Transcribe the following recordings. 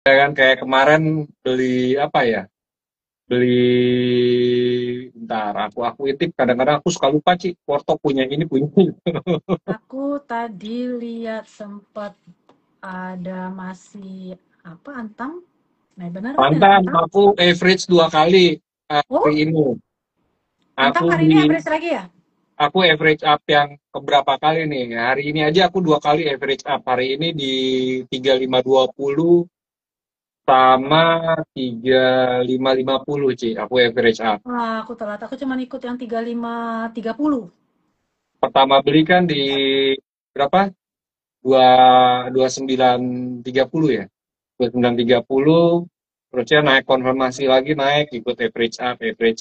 Ya kan kayak kemarin beli apa ya? Beli bentar aku intip kadang-kadang aku suka lupa Ci. Porto punya ini punya ini. Aku tadi lihat sempat ada masih apa Antam? Nah, benar kan ya Pantan Antam? aku average 2 kali hari Oh, ini. Antam Aku hari di ini average lagi ya? aku average up yang keberapa kali nih? Hari ini aja aku 2 kali average up. Hari ini di 3520 sama 3550 Ci. Aku average up. Wah, aku telat. Aku cuma ikut yang 35-30. Pertama beli kan di berapa? Dua 2930 ya. 2930 terusnya naik konfirmasi lagi naik ikut average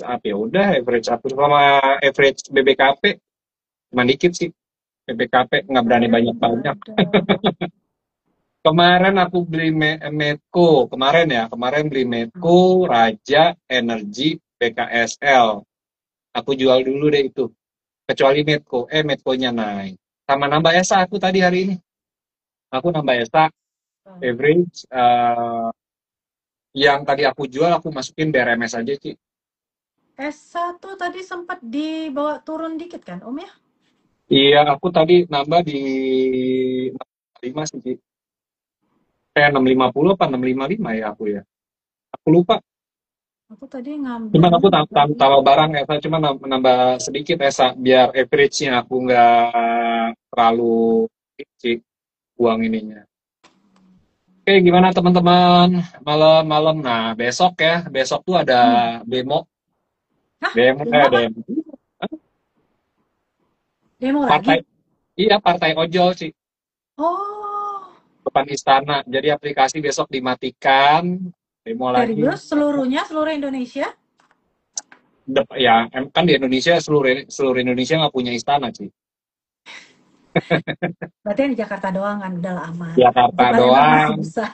up ya udah average up terus sama average BBKP cuma dikit sih BBKP nggak berani banyak banyak. Wadaw. Kemarin aku beli Medco kemarin beli Medco Raja Energi BKSL aku jual dulu deh itu kecuali Medco-nya naik sama nambah ESA aku tadi hari ini aku nambah ESA average yang tadi aku jual aku masukin BRMS aja Ci. S1 tadi sempat dibawa turun dikit kan, Om ya? Iya aku tadi nambah di 65 sih Ci. 650 apa 655 ya aku ya aku lupa Aku tadi cuman ngambilnya aku di taruh barang Esa cuma nambah sedikit Esa biar average-nya aku nggak terlalu kecil uang ininya. Oke gimana teman-teman malam-malam nah besok tuh ada hmm. demo Hah? demo Demo apa? demo Demo partai lagi? iya partai ojol sih Oh, depan istana jadi aplikasi besok dimatikan demo lagi. serius? Seluruhnya? Seluruh Indonesia? Ya kan di Indonesia seluruh seluruh Indonesia nggak punya istana sih. Berarti yang di Jakarta doang kan, udah lah aman. Di Jakarta Palembang masih doang. bisa.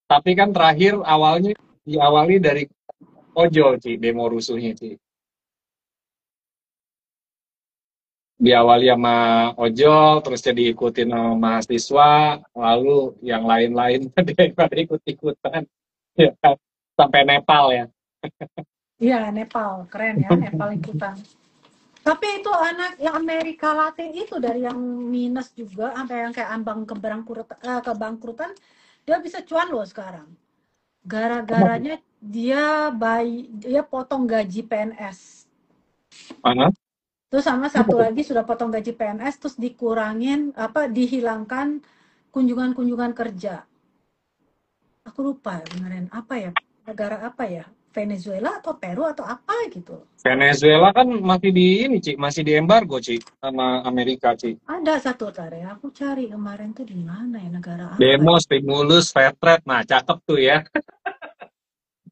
Tapi kan terakhir awalnya diawali dari ojol sih demo rusuhnya sih. Diawali sama ojol, terus jadi ikutin sama mahasiswa, lalu yang lain-lain pada ikut-ikutan. Ya, kan? Sampai Nepal ya. Iya, Nepal. Keren ya, Nepal ikutan. Tapi itu anak yang Amerika Latin itu dari yang minus juga sampai yang kayak ambang kebangkrutan, dia bisa cuan loh sekarang. Gara-garanya dia potong gaji PNS. Mana? Terus sama satu lagi sudah potong gaji PNS terus dikurangin apa dihilangkan kunjungan-kunjungan kerja. Aku lupa ya beneran apa ya? Negara apa ya? Venezuela atau Peru atau apa gitu. Venezuela kan masih di ini, Ci, masih di embargo, Ci, sama Amerika, Ci. Ada satu tadi aku cari kemarin tuh di mana ya negara apa Demo, ya? stimulus, fair trade. Nah, cakep tuh ya.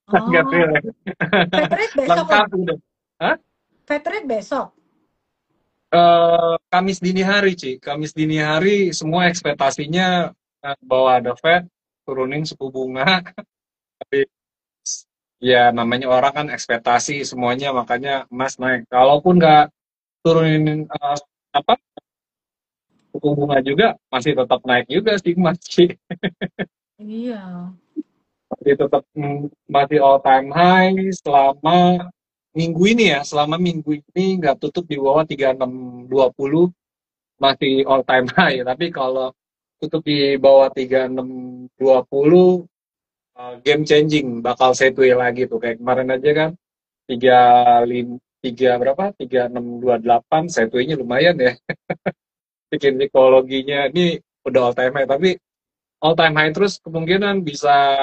Nggak tuh Oh, ya. Patriot besok Lengkap Om. udah. Hah? Patriot besok. Kamis dini hari, Ci. Kamis dini hari semua ekspektasinya bahwa ada Fed turunin suku bunga. Tapi ya namanya orang kan ekspektasi semuanya makanya emas naik. Kalaupun nggak turunin apa suku bunga juga masih tetap naik juga sih emas, Ci. Iya. Masih tetap masih all time high selama minggu ini ya. Selama minggu ini nggak tutup di bawah 3620 masih all time high. Tapi kalau tutup di bawah 3620 game changing bakal settle lagi tuh kayak kemarin aja kan 35 tiga berapa 3628 settle-nya lumayan ya bikin psikologinya ini udah all time high tapi all time high terus kemungkinan bisa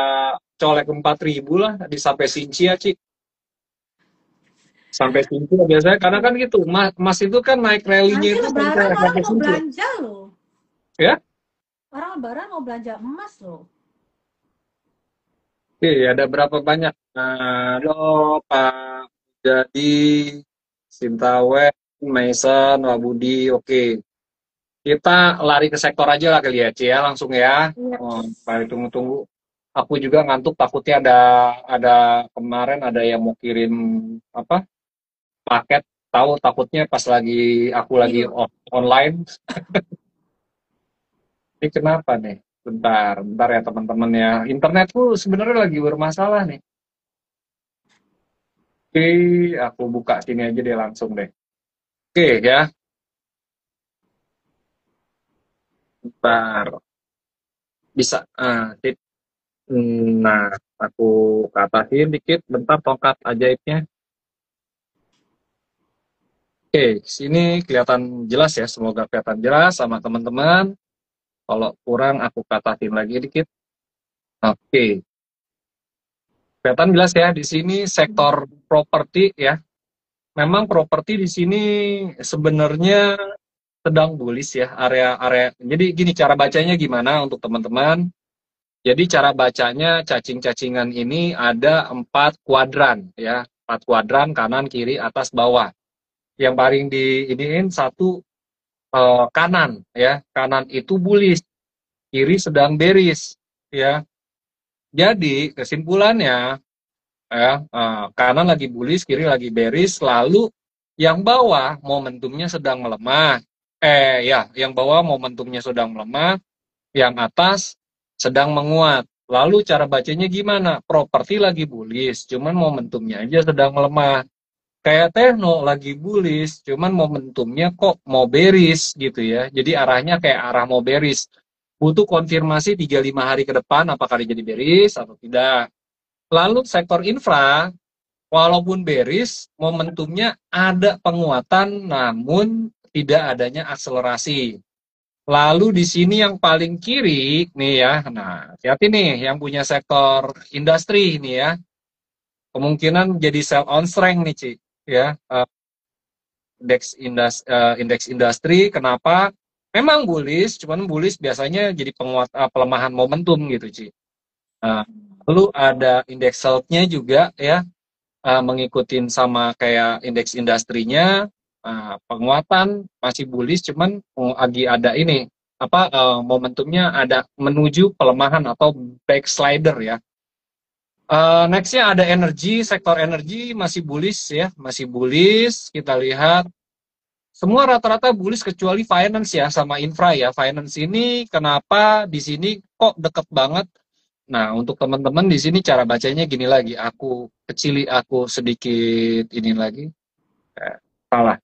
colek 4000 lah di sampai Sincia Ci sampai Sincia biasanya karena kan gitu mas itu kan naik rally-nya Nanti itu sampai lebaran orang sampai mau Sincia belanja loh. ya. Orang lebaran mau belanja emas loh. Oke, ada berapa banyak? Nah, halo Pak Jadi, Sintawe, Mason, Wabudi. Oke, kita lari ke sektor aja lah kali ya, Ci ya, langsung ya. Iya. Oh, Pak, tunggu-tunggu. Aku juga ngantuk, takutnya ada kemarin ada yang mau kirim apa paket. Tahu takutnya pas aku lagi Tidur. online. Ini kenapa nih? Bentar, bentar ya teman-teman ya. Internetku sebenarnya lagi bermasalah nih. Oke, aku buka sini aja deh langsung deh. Oke ya, bentar. Bisa. Sip. Nah, aku katasin dikit. Bentar tongkat ajaibnya. Oke, sini kelihatan jelas ya. Semoga kelihatan jelas sama teman-teman. Kalau kurang aku katasin lagi dikit. Oke, kelihatan jelas ya. Di sini sektor properti ya. Memang properti di sini sebenarnya sedang bullish ya area-area. Jadi gini cara bacanya gimana untuk teman-teman? Jadi cara bacanya cacing-cacingan ini ada 4 kuadran ya, 4 kuadran kanan, kiri, atas, bawah. Yang paling di iniin satu kanan ya, kanan itu bullish, kiri sedang bearish ya. Jadi kesimpulannya ya kanan lagi bullish, kiri lagi bearish, lalu yang bawah momentumnya sedang melemah. Yang bawah momentumnya sedang melemah, yang atas sedang menguat. Lalu cara bacanya gimana? Properti lagi bullish, cuman momentumnya aja sedang melemah. Kayak Tekno lagi bullish, cuman momentumnya kok mau bearish gitu ya. Jadi arahnya kayak arah mau bearish. Butuh konfirmasi 35 hari ke depan apakah dia jadi bearish atau tidak. Lalu sektor infra, walaupun bearish, momentumnya ada penguatan namun tidak adanya akselerasi. Lalu di sini yang paling kiri nih ya, nah hati-hati nih yang punya sektor industri nih ya, kemungkinan jadi sell on strength nih Ci, ya indeks industri. Kenapa? Memang bullish, cuman bullish biasanya jadi penguat pelemahan momentum gitu Ci. Nah, lalu ada indeks health-nya juga ya, mengikutin sama kayak indeks industrinya, penguatan masih bullish cuman lagi ada ini apa momentumnya ada menuju pelemahan atau backslider ya. Nextnya ada energi, sektor energi masih bullish ya, masih bullish. Kita lihat semua rata-rata bullish kecuali finance ya sama infra ya. Finance ini kenapa di sini kok deket banget. Nah, untuk teman-teman di sini cara bacanya gini lagi. Aku kecili aku sedikit ini lagi. Salah.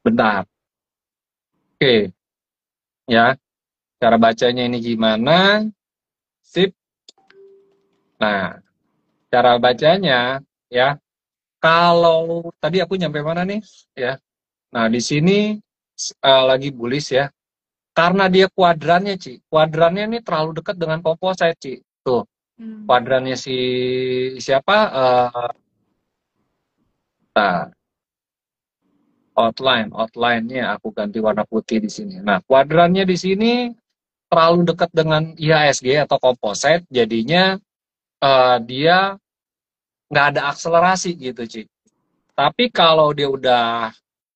Bentar. Oke, ya. Cara bacanya ini gimana? Sip. Nah, cara bacanya ya. Kalau tadi aku nyampe mana nih? Ya. Nah, di sini lagi bullish ya. Karena dia kuadrannya, Ci. Kuadrannya ini terlalu dekat dengan composite, Ci. Tuh, kuadrannya si siapa? Nah, outline-nya aku ganti warna putih di sini. Nah, kuadrannya di sini terlalu dekat dengan IHSG atau composite, jadinya dia nggak ada akselerasi gitu, Ci. Tapi kalau dia udah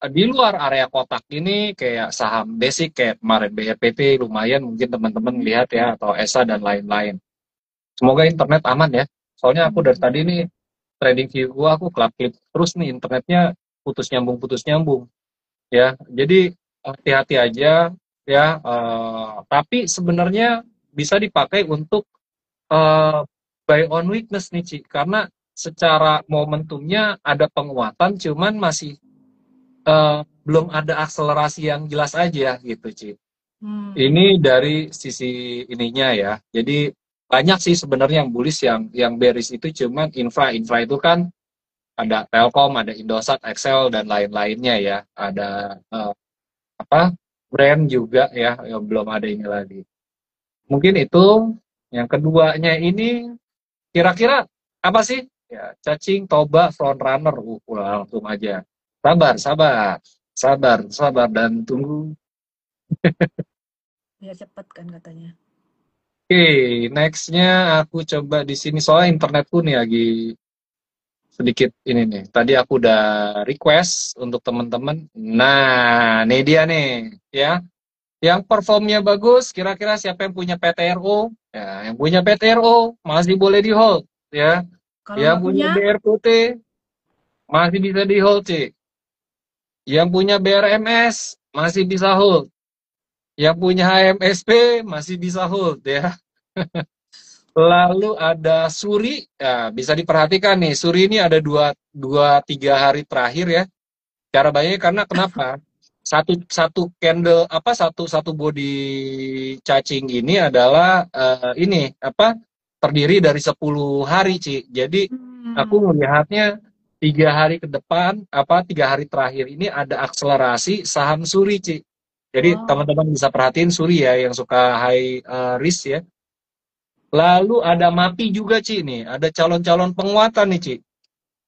di luar area kotak ini, kayak saham basic, kayak kemarin BRPT, lumayan mungkin teman-teman lihat ya, atau ESA dan lain-lain. Semoga internet aman ya. Soalnya aku dari tadi nih, trading view gua, aku klip terus nih, internetnya putus nyambung. Ya, jadi hati-hati aja ya. Tapi sebenarnya bisa dipakai untuk eh, buy on weakness nih Ci, karena secara momentumnya ada penguatan, cuman masih belum ada akselerasi yang jelas aja gitu Ci. Ini dari sisi ininya ya. Jadi banyak sih sebenarnya yang bullish, yang bearish itu cuman infra itu kan ada Telkom, ada Indosat, Excel dan lain-lainnya ya. Ada apa brand juga ya yang belum ada ini lagi. Mungkin itu. Yang keduanya ini kira-kira apa sih? Ya, cacing, toba, front runner. Langsung aja. Sabar dan tunggu. Biar cepet kan katanya. Oke, nextnya aku coba di sini soalnya internetku nih lagi sedikit ini nih. Tadi aku udah request untuk teman-teman. Nah, ini dia nih, ya. Yang performnya bagus, kira-kira siapa yang punya PTRO? Ya, yang punya PTRO masih boleh di hold, ya. Kalau Yang nggak punya punya, BRPT masih bisa di hold, Cik. Yang punya BRMS masih bisa hold. Yang punya HMSP masih bisa hold ya. Lalu ada Suri, ya, bisa diperhatikan nih, Suri ini ada dua tiga hari terakhir ya. Cara bayarnya karena kenapa? Satu satu candle apa satu body cacing ini adalah ini apa terdiri dari 10 hari, Ci. Jadi aku Hmm. melihatnya 3 hari ke depan apa 3 hari terakhir ini ada akselerasi saham Suri, Ci. Jadi Oh. teman-teman bisa perhatiin Suri ya yang suka high risk ya. Lalu ada MAPI juga, Ci, nih. Ada calon-calon penguatan nih, Ci.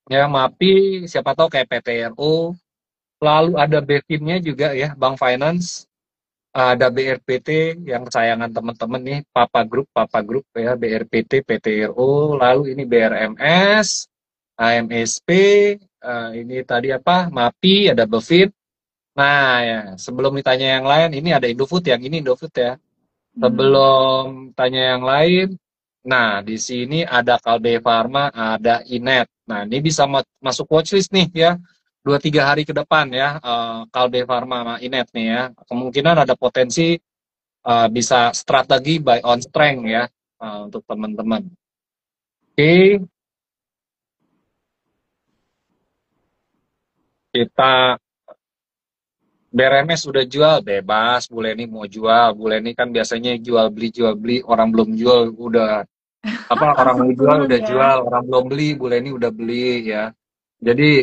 Ya, MAPI, siapa tahu kayak PTRO. Lalu ada BEFIN-nya juga ya, Bank Finance. Ada BRPT yang kesayangan teman-teman nih, Papa Group ya, BRPT, PTRO. Lalu ini BRMS, AMSP, ini tadi apa, MAPI, ada BEFIN. Nah, ya, sebelum ditanya yang lain, ini ada Indofood, yang ini Indofood ya. Hmm. Sebelum tanya yang lain, nah di sini ada Kalbe Farma, ada Inet. Nah ini bisa masuk watchlist nih ya, 2-3 hari ke depan ya, Kalbe Farma sama Inet nih ya. Kemungkinan ada potensi bisa strategi buy on strength ya untuk teman-teman. Oke, kita BRMS udah jual, bebas. Bu Leni mau jual, Bu Leni kan biasanya jual beli, orang belum jual udah apa orang Langsung mau jual turun udah ya. jual, orang belum beli, Bu Leni udah beli ya. Jadi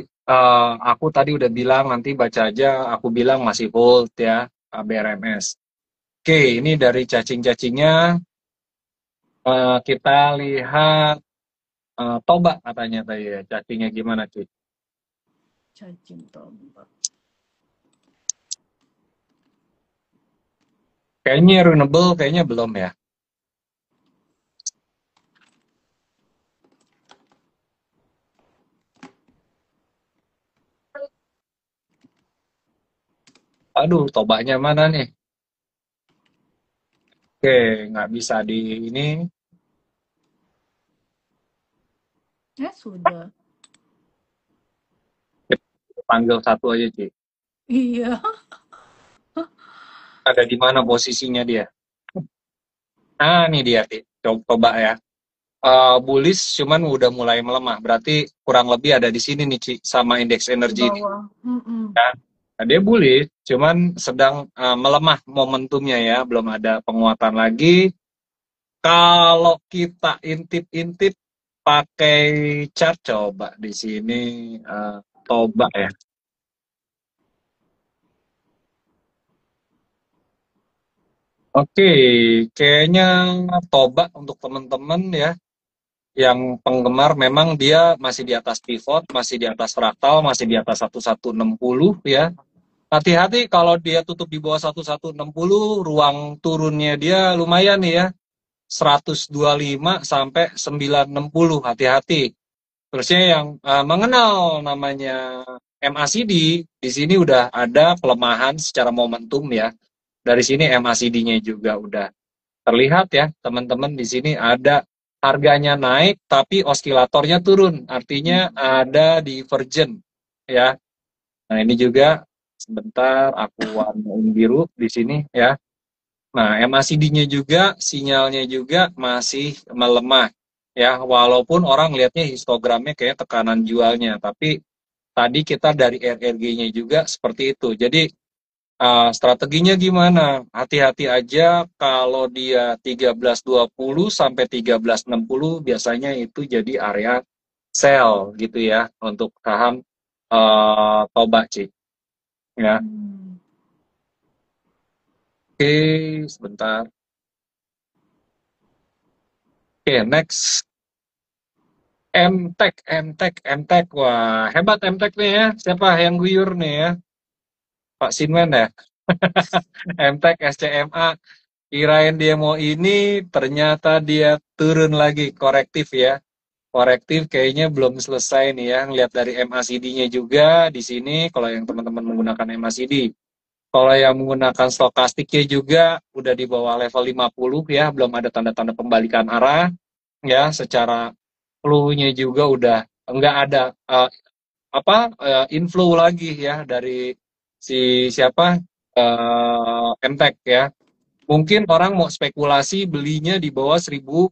aku tadi udah bilang nanti baca aja, aku bilang masih hold ya BRMS. Oke, ini dari cacing-cacingnya kita lihat Toba katanya tadi ya, cacingnya gimana cuy? Cacing tombak. Kayaknya renewable, kayaknya belum ya. Aduh, Tobanya mana nih? Oke, nggak bisa di ini. Sudah. Panggil satu aja cuy. Iya. Ada di mana posisinya dia? Nah, ini dia, Ci. Coba ya. Bullish cuman udah mulai melemah. Berarti kurang lebih ada di sini nih, Ci, sama indeks Di energi ini. bawah. Mm-mm. Ya. Nah, dia bullish, cuman sedang melemah momentumnya ya, belum ada penguatan lagi. Kalau kita intip-intip pakai chart, coba di sini coba ya. Oke, kayaknya Toba untuk teman-teman ya, yang penggemar memang dia masih di atas pivot, masih di atas fraktal, masih di atas 1160 ya. Hati-hati kalau dia tutup di bawah 1160, ruang turunnya dia lumayan nih ya. 125 sampai 960, hati-hati. Terusnya yang mengenal namanya MACD, di sini udah ada pelemahan secara momentum ya. Dari sini MACD-nya juga udah terlihat ya, teman-teman. Di sini ada harganya naik tapi oskilatornya turun, artinya ada divergen ya. Nah, ini juga sebentar aku warnain biru di sini ya. Nah, MACD-nya juga sinyalnya juga masih melemah ya, walaupun orang lihatnya histogramnya kayak tekanan jualnya, tapi tadi kita dari RRG-nya juga seperti itu. Jadi strateginya gimana? Hati-hati aja kalau dia 1320 sampai 1360 biasanya itu jadi area sell gitu ya untuk saham Toba, Ci. Ya. Hmm. Oke, sebentar. Oke, next. MTEK. Wah, hebat MTEK nih ya. Siapa yang guyur nih ya? Pak Sinwen ya? MTEK SCMA. Kirain dia mau ini, ternyata dia turun lagi, korektif ya. Korektif kayaknya belum selesai nih ya. Lihat dari MACD-nya juga di sini, kalau yang teman-teman menggunakan MACD. Kalau yang menggunakan stokastiknya juga udah di bawah level 50 ya, belum ada tanda-tanda pembalikan arah ya, secara clue-nya juga udah enggak ada inflow lagi ya dari si siapa MTEK ya. Mungkin orang mau spekulasi belinya di bawah 1090,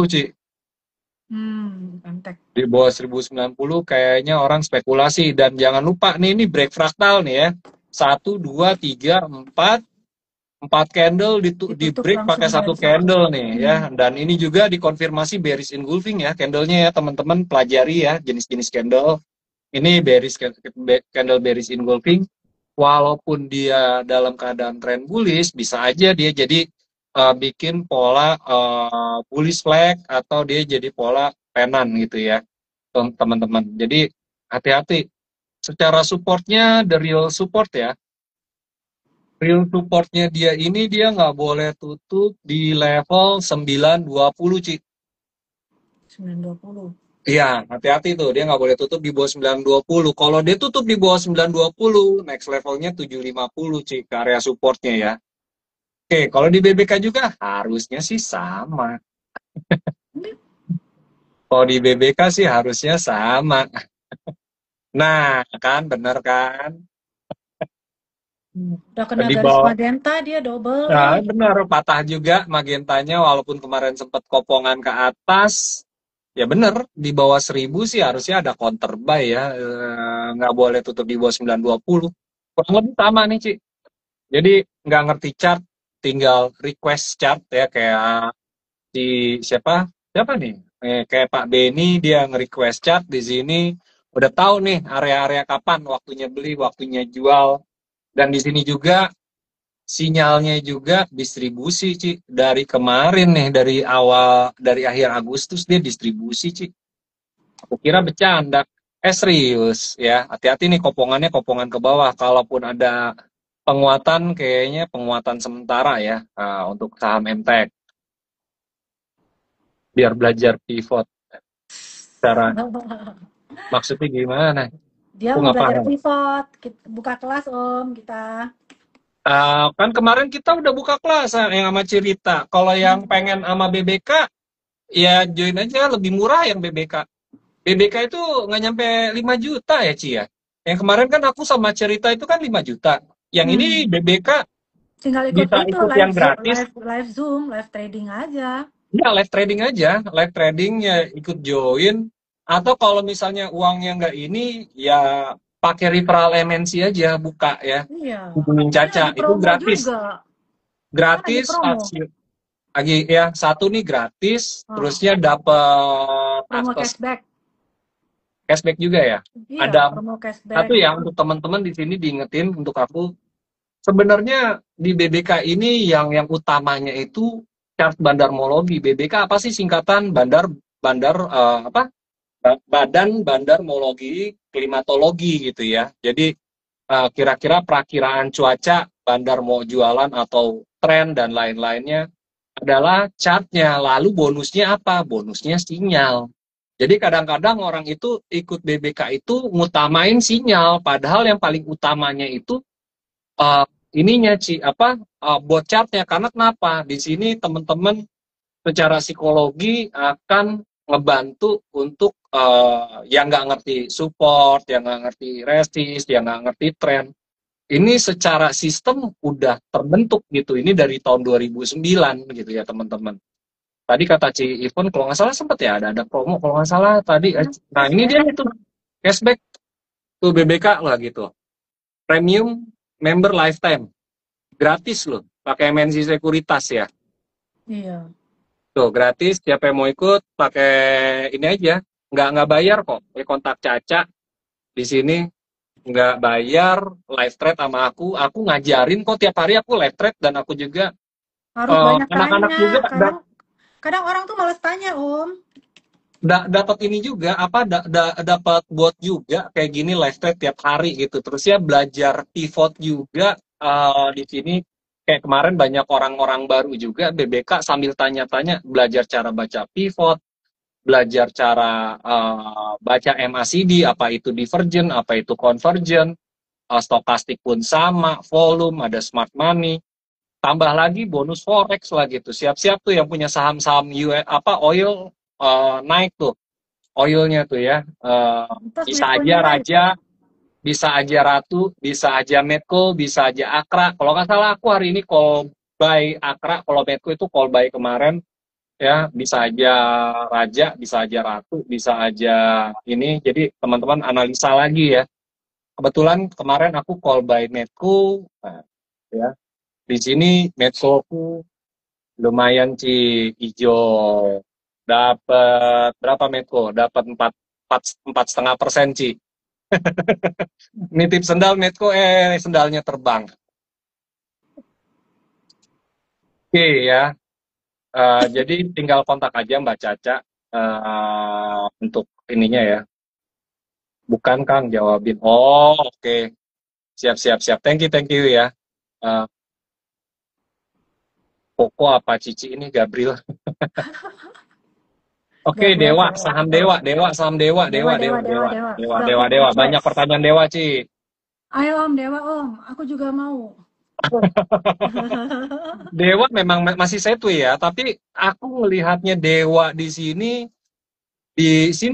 Ci. Antek. Di bawah 1090 kayaknya orang spekulasi. Dan jangan lupa nih, ini break fraktal nih ya. Satu, dua, tiga, empat. Empat candle di Ditutup break langsung pakai satu dari candle nih ya. Hmm. Dan ini juga dikonfirmasi bearish engulfing ya candlenya ya, teman-teman pelajari ya jenis-jenis candle. Ini candle bearish engulfing. Walaupun dia dalam keadaan trend bullish, bisa aja dia jadi bikin pola bullish flag atau dia jadi pola penan gitu ya, teman-teman. Jadi hati-hati. Secara supportnya, the real support ya. Real supportnya dia ini dia nggak boleh tutup di level 920, Ci. 920. Iya, hati-hati tuh. Dia nggak boleh tutup di bawah 920. Kalau dia tutup di bawah 920, next levelnya 750, Ci, ke area supportnya ya. Oke, kalau di BBK juga harusnya sih sama. Kalau di BBK sih harusnya sama. Nah, kan bener kan? Udah kena Di garis bawah. magenta dia double. Nah, benar, patah juga magentanya walaupun kemarin sempat kopongan ke atas. Ya benar, di bawah 1000 sih harusnya ada counter buy ya. Nggak boleh tutup di bawah 920. Kurang lebih sama nih, Ci. Jadi nggak ngerti chart, tinggal request chart ya, kayak di siapa? Siapa nih? Kayak Pak Beni, dia nge-request chart di sini. Udah tahu nih area-area kapan waktunya beli, waktunya jual. Dan di sini juga sinyalnya juga distribusi, Ci. Dari kemarin nih, dari akhir Agustus dia distribusi, Ci. Aku kira bercanda. Serius ya. Hati-hati nih kopongannya, kopongan ke bawah. Kalaupun ada penguatan, kayaknya penguatan sementara ya, untuk saham MTEK. Biar belajar pivot. Cara maksudnya gimana? Dia Aku mau nggak belajar paham. pivot. Buka kelas Om kita. Kan kemarin kita udah buka kelas yang sama Cirita. Kalau yang pengen sama BBK, ya join aja, lebih murah yang BBK. BBK itu nggak nyampe 5 juta ya, Ci ya. Yang kemarin kan aku sama Cerita itu kan 5 juta. Yang ini Hmm. BBK Tinggal ikut bisa itu ikut yang gratis. live Zoom, live trading aja. Ya, live trading aja. Live trading ya ikut join. Atau kalau misalnya uangnya nggak ini, ya pakai referral MNC aja, buka ya. Iya. Hubungin Ini Caca, lagi itu promo gratis. juga. Kan lagi Gratis, promo. lagi ya satu nih gratis, Oh, terusnya dapat promo akses cashback. cashback juga ya. Iya, Ada promo cashback. satu ya untuk teman-teman di sini diingetin untuk aku. Sebenarnya di BBK ini yang utamanya itu chart bandarmologi. BBK apa sih singkatan? Bandar apa? Badan Bandarmologi Klimatologi gitu ya. Jadi kira-kira perakiraan cuaca bandar mau jualan atau tren dan lain-lainnya adalah chartnya. Lalu bonusnya apa? Bonusnya sinyal. Jadi kadang-kadang orang itu ikut BBK itu ngutamain sinyal, padahal yang paling utamanya itu uh, ininya buat chartnya. Karena kenapa di sini teman-teman secara psikologi akan ngebantu untuk yang nggak ngerti support, yang nggak ngerti resist, yang nggak ngerti tren. Ini secara sistem udah terbentuk gitu. Ini dari tahun 2009 gitu ya teman-teman. Tadi kata Ci Ivon kalau nggak salah sempat ya ada promo kalau nggak salah tadi. Nah ini dia Cashback. itu cashback tuh BBK lah gitu. Premium member lifetime gratis loh, pakai MNC Sekuritas ya. Iya. Tuh gratis, siapa yang mau ikut pakai ini aja, nggak bayar kok. Kontak Caca di sini nggak bayar, live trade sama aku ngajarin kok tiap hari aku live trade dan aku juga Harus banyak anak-anak tanya. juga Kadang orang tuh males tanya, Om. dapat ini juga dapat bot juga kayak gini live trade tiap hari gitu. Terus ya belajar pivot juga di sini kayak kemarin banyak orang-orang baru juga BBK sambil tanya-tanya belajar cara baca pivot, belajar cara baca MACD, apa itu divergent, apa itu convergent, stokastik pun sama, volume, ada smart money, tambah lagi bonus forex lah gitu. Siap-siap tuh yang punya saham-saham oil naik tuh, oilnya tuh ya. Terus Bisa aja Bitcoin-nya naik. Raja, bisa aja Ratu, bisa aja Medco, bisa aja Akra. Kalau nggak salah aku hari ini call by Akra, kalau Medco itu call by kemarin ya, bisa aja Raja, bisa aja Ratu, bisa aja ini. Jadi teman-teman analisa lagi ya. Kebetulan kemarin aku call by Medco, nah, ya. Di sini Medco aku lumayan Ci, hijau. Dapat berapa Medco? Dapat 4,5% Ci. Nitip sendal Medco, sendalnya terbang. Oke ya. Jadi tinggal kontak aja Mbak Caca untuk ininya ya. Bukan Kang jawabin. Oh oke. Siap siap siap. Thank you ya. Eh, Koko apa Cici ini Gabriel. Oke Gabriel Dewa, cowok saham tuh. Dewa, Dewa, saham Dewa, Dewa, Dewa, Dewa, Dewa, Dewa, Dewa, Dewa. Dewa, Udah aku Dewa, Dewa. Banyak request. pertanyaan Dewa, Ci. Ayo Om, Dewa Om, aku juga mau. Dewa memang masih setwe ya, tapi aku melihatnya Dewa di sini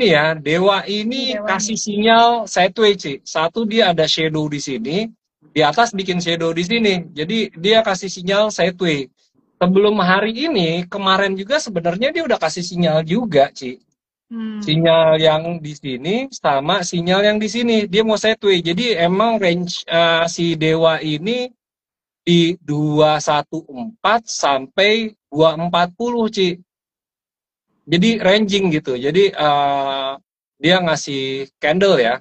ya, Dewa Ini ini Dewa kasih nih. sinyal sideways, Ci. Satu dia ada shadow di sini, di atas bikin shadow di sini. Jadi dia kasih sinyal sideways. Sebelum hari ini, kemarin juga sebenarnya dia udah kasih sinyal juga, Ci. Hmm. Sinyal yang di sini sama sinyal yang di sini. Dia mau sideways. Jadi emang range si Dewa ini di 214 sampai 240, Ci. Jadi ranging gitu. Jadi dia ngasih candle ya.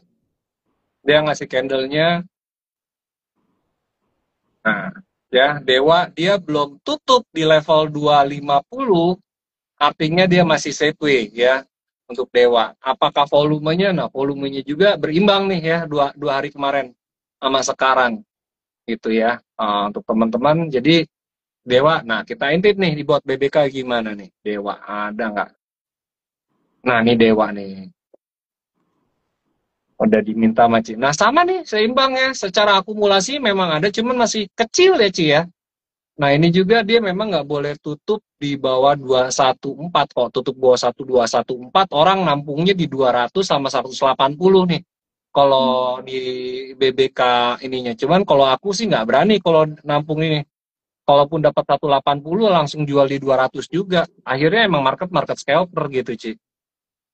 Dia ngasih candlenya. Nah, ya Dewa dia belum tutup di level 250, artinya dia masih sideways ya untuk Dewa. Apakah volumenya? Nah, volumenya juga berimbang nih ya dua hari kemarin sama sekarang gitu ya. Untuk teman-teman, jadi Dewa, nah kita intip nih di buat BBK gimana nih Dewa, ada nggak? Nah, ini Dewa nih. Udah diminta sama Ci. Nah sama nih seimbang ya. Secara akumulasi memang ada, cuman masih kecil ya Ci ya. Nah ini juga dia memang nggak boleh tutup di bawah 214 kok. Tutup bawah 1214 orang nampungnya di 200 sama 180 nih. Kalau Hmm. di BBK ininya. Cuman kalau aku sih nggak berani kalau nampung ini. Kalaupun dapat 180 langsung jual di 200 juga. Akhirnya emang market scalper gitu Ci.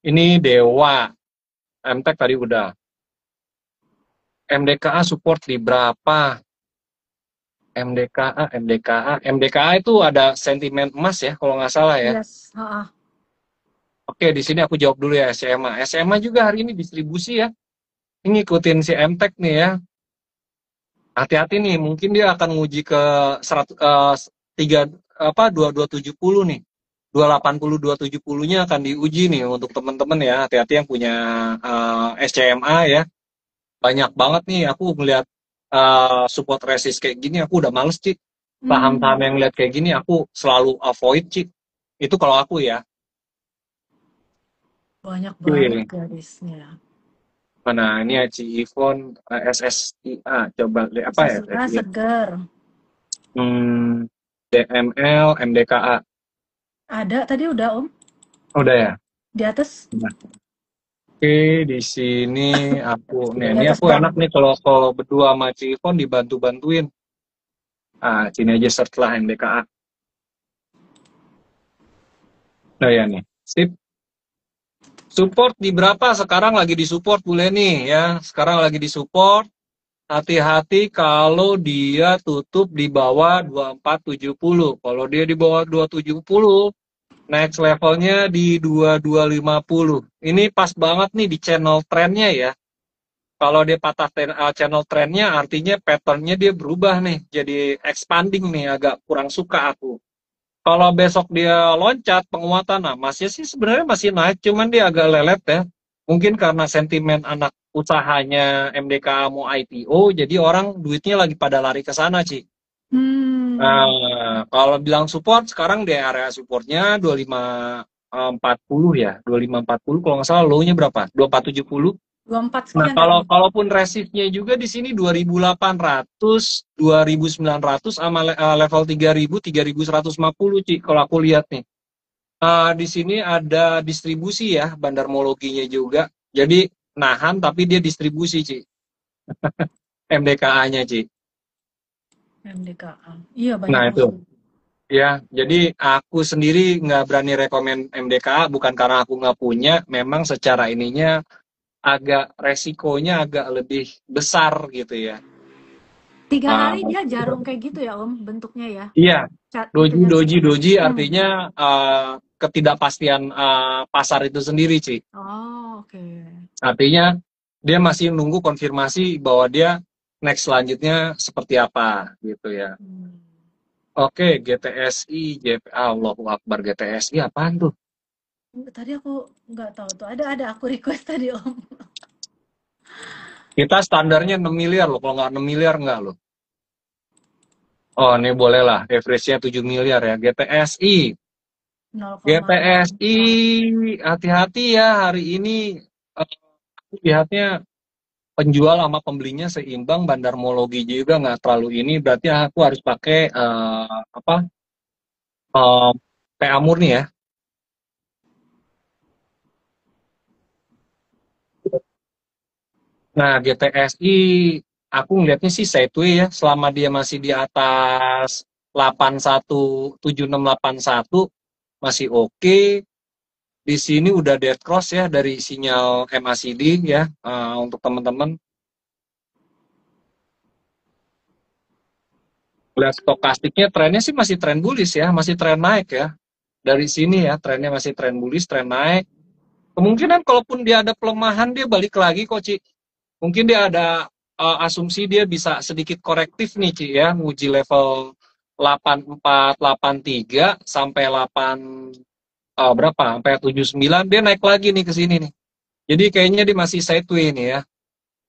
Ini Dewa. MTEK tadi udah. MDKA support di berapa? MDKA itu ada sentimen emas ya kalau nggak salah ya. Yes. Ha-ha. Oke, di sini aku jawab dulu ya SMA. SMA juga hari ini distribusi ya. Ini ngikutin si MTEK nih ya. Hati-hati nih, mungkin dia akan nguji ke 100, 3 apa 2270 nih. 280 270-nya akan diuji nih untuk teman-teman ya. Hati-hati yang punya SCMA ya. Banyak banget nih aku ngeliat support resist kayak gini aku udah males Ci. Saham-saham Hmm. yang lihat kayak gini aku selalu avoid Ci. Itu kalau aku ya. Banyak banget Wih, garisnya. mana ini ya Ci Ivon SSIA coba lihat apa ya SSIA SSIA. seger. DML MDKA Ada tadi udah Om. udah ya. Di atas. Nah, oke di sini aku nih Di ini atas aku enak bang. nih kalau berdua sama Ci Ivon dibantu-bantuin. Sini aja search lah MDKA. Nah ya nih. Sip. Support di berapa? Sekarang lagi di support Bu Leni ya. Sekarang lagi di support. Hati-hati kalau dia tutup di bawah 2470. Kalau dia di bawah 270, next levelnya di 2250. Ini pas banget nih di channel trennya ya. Kalau dia patah channel trennya artinya patternnya dia berubah nih. Jadi expanding nih, agak kurang suka aku. Kalau besok dia loncat penguatan, nah masih sih sebenarnya masih naik, cuman dia agak lelet ya. Mungkin karena sentimen anak usahanya MDK mau IPO, jadi orang duitnya lagi pada lari ke sana, Ci. Hmm. Nah, kalau bilang support, sekarang di area supportnya 2540 ya. 2540, kalau nggak salah low-nya berapa? 2470. 24 Nah, sekian kalau tadi. kalaupun resistnya juga di sini 2.800, 2.900 sama level 3.000, 3.150 Ci, kalau aku lihat nih. Di sini ada distribusi ya, bandarmologinya juga. Jadi nahan tapi dia distribusi, Ci. MDKA-nya, Ci. MDKA. Iya Nah banyak itu, musuh. ya. Jadi aku sendiri nggak berani rekomen MDKA, bukan karena aku nggak punya, memang secara ininya agak resikonya agak lebih besar gitu ya. 3 hari Uh, dia jarum kayak gitu ya Om bentuknya ya. iya, Cat doji, itunya doji, doji Hmm. artinya ketidakpastian pasar itu sendiri, Ci. Oh, oke. Artinya dia masih nunggu konfirmasi bahwa dia next selanjutnya seperti apa gitu ya. Hmm. Oke, GTSI, Allahu Akbar, GTSI apaan tuh? Tadi aku nggak tahu tuh. Ada aku request tadi Om. Kita standarnya 6 miliar loh, kalau nggak 6 miliar nggak loh. Oh, ini boleh lah, average-nya 7 miliar ya. GTSI, GTSI, 0,04. hati-hati ya hari ini. Aku lihatnya penjual sama pembelinya seimbang, bandarmologi juga nggak terlalu ini, berarti aku harus pakai apa? eh, PA murni ya. Nah, GTSI aku ngelihatnya sih sideways ya, selama dia masih di atas 817681 masih oke. Di sini udah dead cross ya dari sinyal MACD ya, untuk teman-teman. Lihat stokastiknya trennya sih masih tren bullish ya, masih tren naik ya. Dari sini ya trennya masih tren bullish, tren naik. Kemungkinan kalaupun dia ada pelemahan dia balik lagi kok, Ci. Mungkin dia ada asumsi dia bisa sedikit korektif nih, Ci ya, nguji level 8483 sampai 8 berapa? Sampai 79 dia naik lagi nih ke sini nih. Jadi kayaknya dia masih sideways nih ya.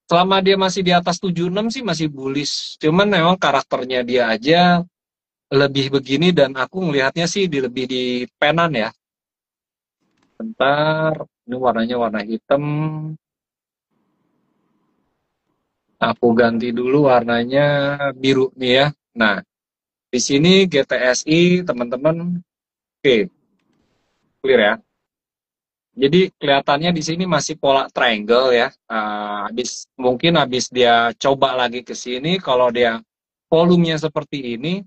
Selama dia masih di atas 76 sih masih bullish. Cuman memang karakternya dia aja lebih begini dan aku ngelihatnya sih lebih di penan ya. Bentar, ini warnanya warna hitam. Aku ganti dulu warnanya biru nih ya. Nah, di sini GTSI teman-teman, oke, clear ya. Jadi kelihatannya di sini masih pola triangle ya. Mungkin habis dia coba lagi ke sini, kalau dia volumenya seperti ini,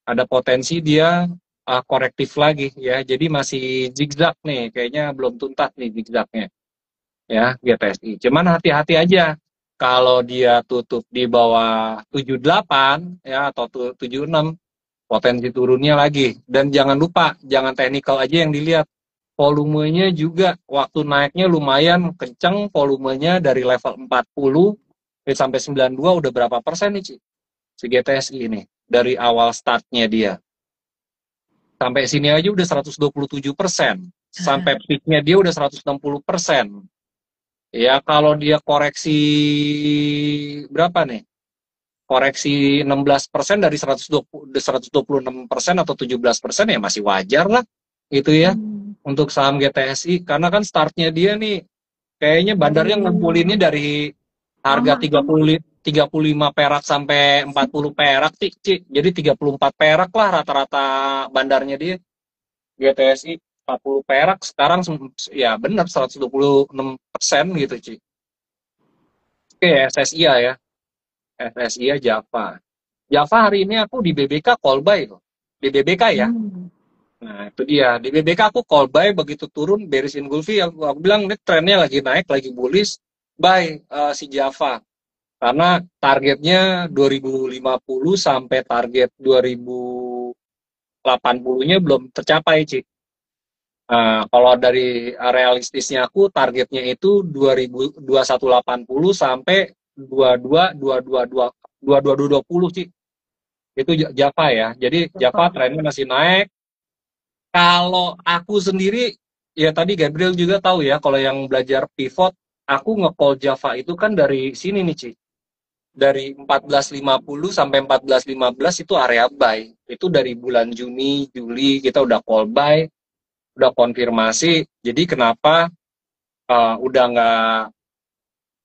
ada potensi dia korektif lagi ya. Jadi masih zigzag nih, kayaknya belum tuntas nih zigzagnya ya GTSI. Cuman hati-hati aja kalau dia tutup di bawah 78 ya atau 76 potensi turunnya lagi. Dan jangan lupa, jangan technical aja yang dilihat. Volumenya juga waktu naiknya lumayan kenceng, volumenya dari level 40 sampai 92 udah berapa persen nih, Ci? Si GTSI ini dari awal startnya dia. Sampai sini aja udah 127%. Sampai peaknya dia udah 160%. Ya kalau dia koreksi berapa nih? Koreksi 16% dari 126% atau 17% ya masih wajar lah itu ya Hmm. untuk saham GTSI karena kan startnya dia nih kayaknya Dari bandarnya ngumpulinnya dari harga sama 35 perak sampai 40 perak jadi 34 perak lah rata-rata bandarnya dia GTSI 40 perak sekarang ya benar 126% gitu Ci. Oke SSIA ya SSIA Java. Java hari ini aku di BBK call buy loh. Di BBK ya. hmm. Nah, itu dia. Di BBK aku call buy begitu turun bearish engulfi aku bilang ini trennya lagi naik, lagi bullish, buy si Java. Karena targetnya 2050 sampai target 2080-nya belum tercapai, Ci. Kalau dari realistisnya aku targetnya itu 2180 sampai 2220 Ci. Itu Java ya. Jadi Java Betul. trennya masih naik. Kalau aku sendiri, ya tadi Gabriel juga tahu ya, kalau yang belajar pivot, aku nge-call Java itu kan dari sini nih, Ci. Dari 1450 sampai 1415 itu area buy. Itu dari bulan Juni, Juli, kita udah call buy, udah konfirmasi. Jadi kenapa udah nggak,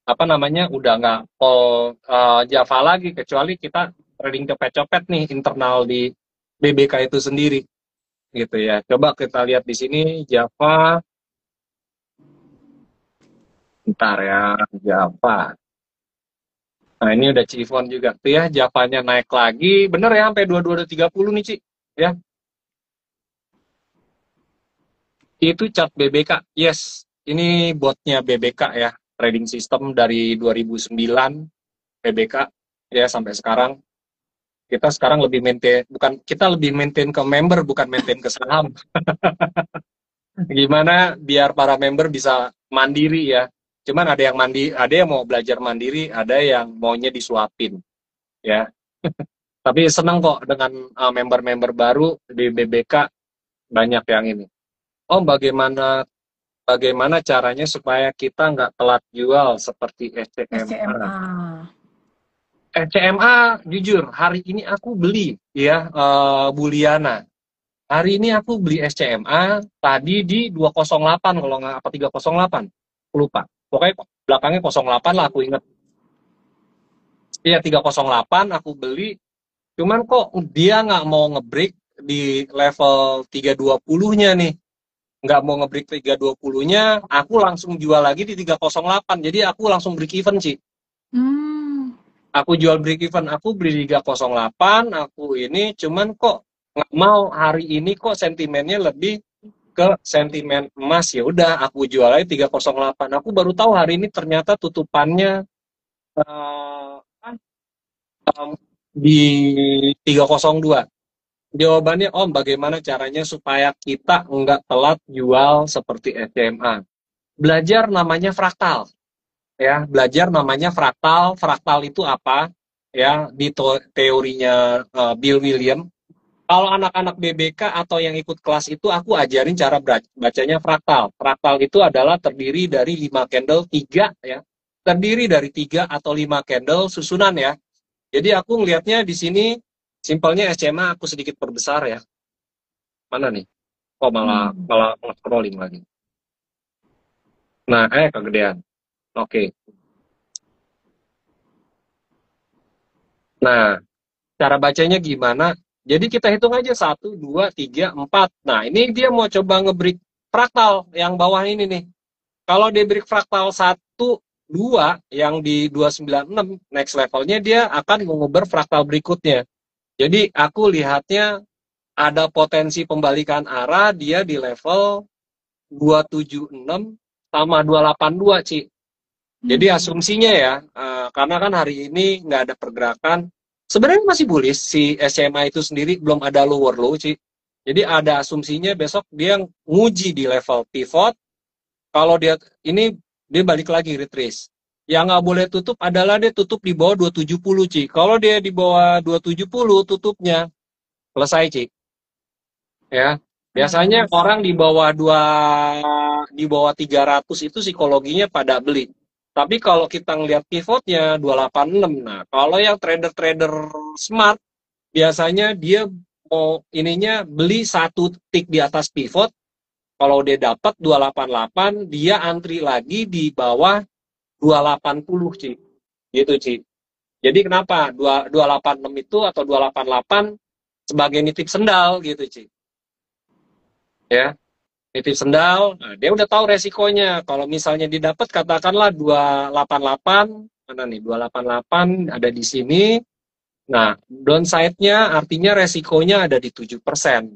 apa namanya, udah nggak call Java lagi, kecuali kita trading copet-copet nih internal di BBK itu sendiri gitu ya. Coba kita lihat di sini Java, bentar ya, Java. Nah, ini udah Cifon juga tuh ya, Javanya naik lagi. Bener ya, sampai 2230 nih, Ci. Ya, itu chart BBK. Yes, ini botnya BBK ya. Trading system dari 2009 BBK ya sampai sekarang. Kita sekarang lebih maintain, bukan kita lebih maintain ke member, bukan maintain ke saham. Gimana biar para member bisa mandiri ya. Cuman ada yang ada yang mau belajar mandiri, ada yang maunya disuapin ya. Tapi seneng kok dengan member-member baru di BBK, banyak yang ini. Oh, bagaimana caranya supaya kita nggak telat jual seperti SCMA? SCMA. SCMA jujur hari ini aku beli ya, Buliana. Hari ini aku beli SCMA tadi di 208 kalau nggak apa 308. Aku lupa. Pokoknya belakangnya 08 lah aku ingat. Iya 308 aku beli. Cuman kok dia nggak mau ngebreak di level 320-nya nih. Nggak mau ngebreak 320-nya, aku langsung jual lagi di 308. Jadi aku langsung break even sih. Hmm. Aku jual break even, aku beli 308, aku ini cuman kok nggak mau hari ini kok sentimennya lebih ke sentimen emas, ya udah aku jual aja 308. Aku baru tahu hari ini ternyata tutupannya uh, di 302. Jawabannya Om, bagaimana caranya supaya kita nggak telat jual seperti SMA? Belajar namanya fraktal, ya. Belajar namanya fraktal. Fraktal itu apa? Ya, di teorinya Bill William. Kalau anak-anak BBK atau yang ikut kelas itu, aku ajarin cara bacanya fraktal. Fraktal itu adalah terdiri dari 5 candle, 3 ya. Terdiri dari 3 atau 5 candle susunan ya. Jadi aku ngelihatnya di sini, simpelnya SMA aku sedikit perbesar ya. Mana nih? Kok malah Hmm. malah scrolling lagi. Nah, kegedean. Oke. Nah, cara bacanya gimana? Jadi kita hitung aja 1, 2, 3, 4. Nah, ini dia mau coba ngebreak fraktal yang bawah ini nih. Kalau dia break fraktal 1, 2 yang di 296 next levelnya dia akan menguber fraktal berikutnya. Jadi aku lihatnya ada potensi pembalikan arah dia di level 276 sama 282, Ci. Jadi Hmm. asumsinya ya, karena kan hari ini nggak ada pergerakan, sebenarnya masih bullish si SMA itu sendiri, belum ada lower low, Ci. Jadi ada asumsinya besok dia nguji di level pivot. Kalau dia ini dia balik lagi retrace. Yang nggak boleh tutup adalah dia tutup di bawah 270, Ci. Kalau dia di bawah 270 tutupnya selesai, Ci. Ya. Biasanya Yes. orang di bawah 300 itu psikologinya pada beli. Tapi kalau kita ngelihat pivotnya 286. Nah, kalau yang trader-trader smart biasanya dia mau ininya beli satu tick di atas pivot. Kalau dia dapat 288, dia antri lagi di bawah 280, Ci. Gitu, Ci. Jadi kenapa 286 itu atau 288 sebagai nitip sendal gitu, Ci. Ya, nitip sendal. Nah, dia udah tahu resikonya. Kalau misalnya didapat katakanlah 288, mana nih? 288 ada di sini. Nah, downside-nya artinya resikonya ada di 7%.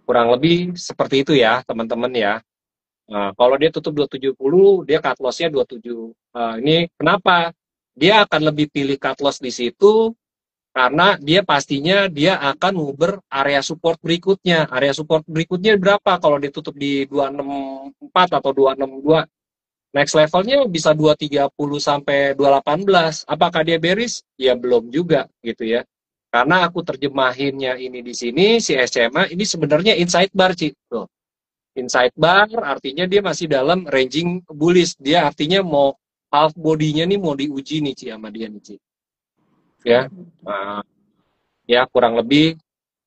Kurang lebih seperti itu ya, teman-teman ya. Nah, kalau dia tutup 270, dia cut loss-nya 27. Ini kenapa? Dia akan lebih pilih cut loss di situ karena dia pastinya dia akan nguber area support berikutnya. Area support berikutnya berapa? Kalau dia tutup di 264 atau 262, next levelnya bisa 230 sampai 218. Apakah dia bearish? Ya belum juga gitu ya. Karena aku terjemahinnya ini di sini, si SMA ini sebenarnya inside bar, Ci. Tuh. Inside bar artinya dia masih dalam ranging bullish. Dia artinya mau half body-nya nih mau diuji nih, Ci, sama dia nih, Ci. Ya. Nah, ya kurang lebih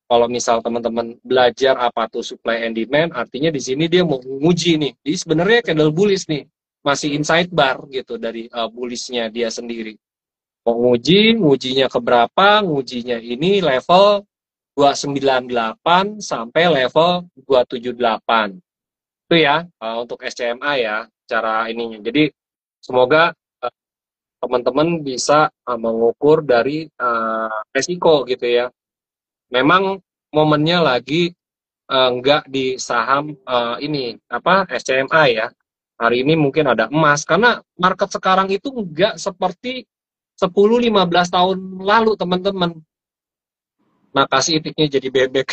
kalau misal teman-teman belajar apa tuh supply and demand, artinya di sini dia mau nguji nih. Jadi sebenarnya candle bullish nih, masih inside bar gitu dari bullishnya dia sendiri. Mau ngujinya ke berapa? Ngujinya ini level 298 sampai level 278. Itu ya untuk SCMA ya cara ininya. Jadi semoga teman-teman bisa mengukur dari resiko gitu ya. Memang momennya lagi nggak di saham ini apa SCMA ya. Hari ini mungkin ada emas karena market sekarang itu nggak seperti 10-15 tahun lalu teman-teman. Makasih itiknya jadi bebek.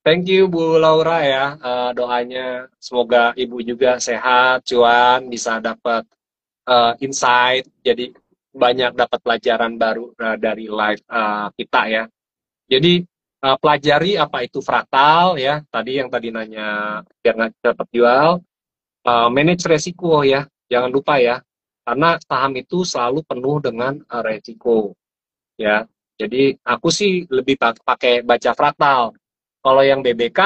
Thank you Bu Laura ya, doanya semoga Ibu juga sehat, cuan, bisa dapat insight, jadi banyak dapat pelajaran baru dari live kita ya. Jadi pelajari apa itu fraktal ya, tadi yang tadi nanya biar nggak cepat jual, manage resiko ya, jangan lupa ya, karena saham itu selalu penuh dengan resiko ya. Jadi aku sih lebih pakai baca fraktal. Kalau yang BBK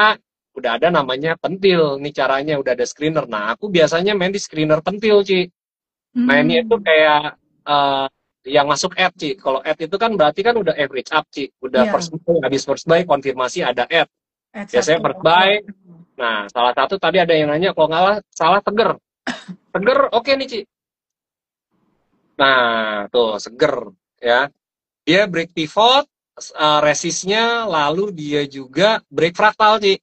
udah ada namanya pentil, nih caranya udah ada screener. Nah, aku biasanya main di screener pentil, Ci. Mainnya itu Hmm, kayak yang masuk ad, Ci. Kalau ad itu kan berarti kan udah average up, Ci. Udah first ya, buy, habis first buy, konfirmasi ada ad. at Biasanya satu. first buy. Ya. Nah, salah satu tadi ada yang nanya, kalau nggak salah seger. Seger oke nih, Ci. Nah, tuh seger ya. Dia break pivot, resistnya, lalu dia juga break fraktal, Ci.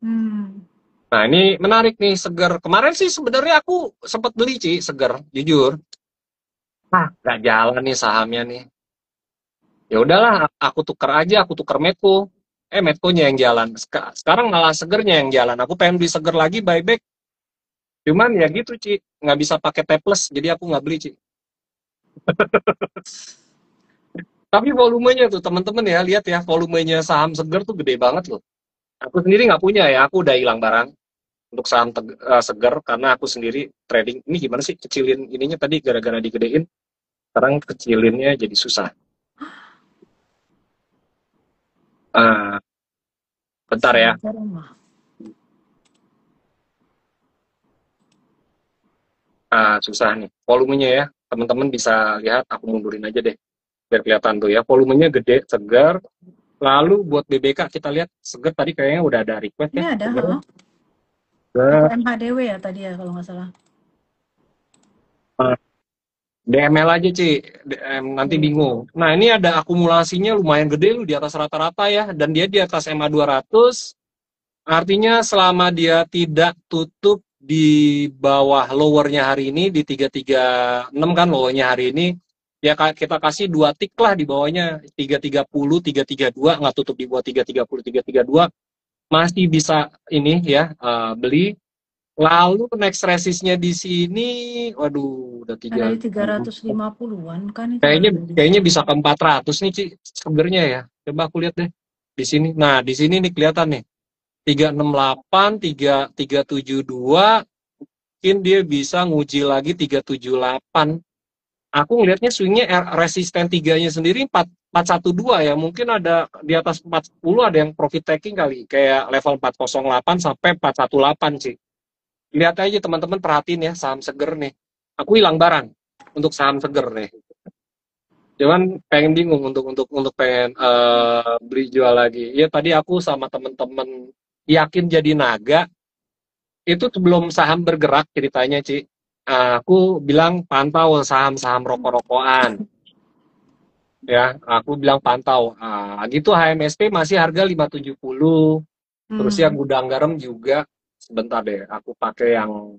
Hmm. Nah, ini menarik nih, seger. Kemarin sih sebenarnya aku sempat beli, Ci, seger, jujur. Ah, nggak jalan nih sahamnya nih. Ya udahlah, aku tuker aja, aku tuker Medco. Medconya yang jalan. Sekarang malah segernya yang jalan. Aku pengen beli seger lagi, buyback. Cuman ya gitu, Ci. Nggak bisa pakai T plus, jadi aku nggak beli, Ci. Tapi volumenya tuh, teman-teman ya, lihat ya, volumenya saham seger tuh gede banget loh. Aku sendiri nggak punya ya, aku udah hilang barang untuk saham seger, karena aku sendiri trading. Ini gimana sih kecilin ininya tadi gara-gara digedein, sekarang kecilinnya jadi susah. Ah, bentar ya. Sebentar, mah. Susah nih. Volumenya ya, teman-teman bisa lihat, aku mundurin aja deh, biar kelihatan tuh ya. Volumenya gede, segar. Lalu buat BBK kita lihat, segar tadi kayaknya udah ada request Ini ya, ada, segar. heeh. Ada Segar. MHDW ya tadi ya kalau nggak salah. Ah, DML aja, Ci. Nanti Oke. bingung. Nah, ini ada akumulasinya lumayan gede loh, di atas rata-rata ya. Dan dia di atas MA200. Artinya selama dia tidak tutup di bawah lowernya hari ini, di 336 kan lowernya hari ini, ya kita kasih 2 tik lah di bawahnya, 330, 332, nggak tutup di bawah 330, 332, masih bisa ini ya, beli. Lalu next resistnya di sini, waduh, udah Ada 3, di 350-an kan itu kayaknya harga di kayaknya sini. bisa ke 400 nih, Ci, sebenarnya ya. Coba aku lihat deh di sini. Nah, di sini nih kelihatan nih. 368, 372, mungkin dia bisa nguji lagi 378. Aku ngelihatnya swingnya resisten tiganya sendiri 412 ya. Mungkin ada di atas 410 ada yang profit taking kali. Kayak level 408 sampai 418 sih. Lihat aja teman-teman, perhatiin ya saham seger nih. Aku hilang barang untuk saham seger nih. Cuman pengen bingung untuk pengen beli jual lagi. Ya tadi aku sama temen-temen yakin jadi naga itu sebelum saham bergerak ceritanya, Ci. Aku bilang pantau saham-saham rokok-rokokan ya. Aku bilang pantau. Gitu HMSP masih harga 570. Terus ya Hmm. gudang garam juga, sebentar deh. Aku pakai yang,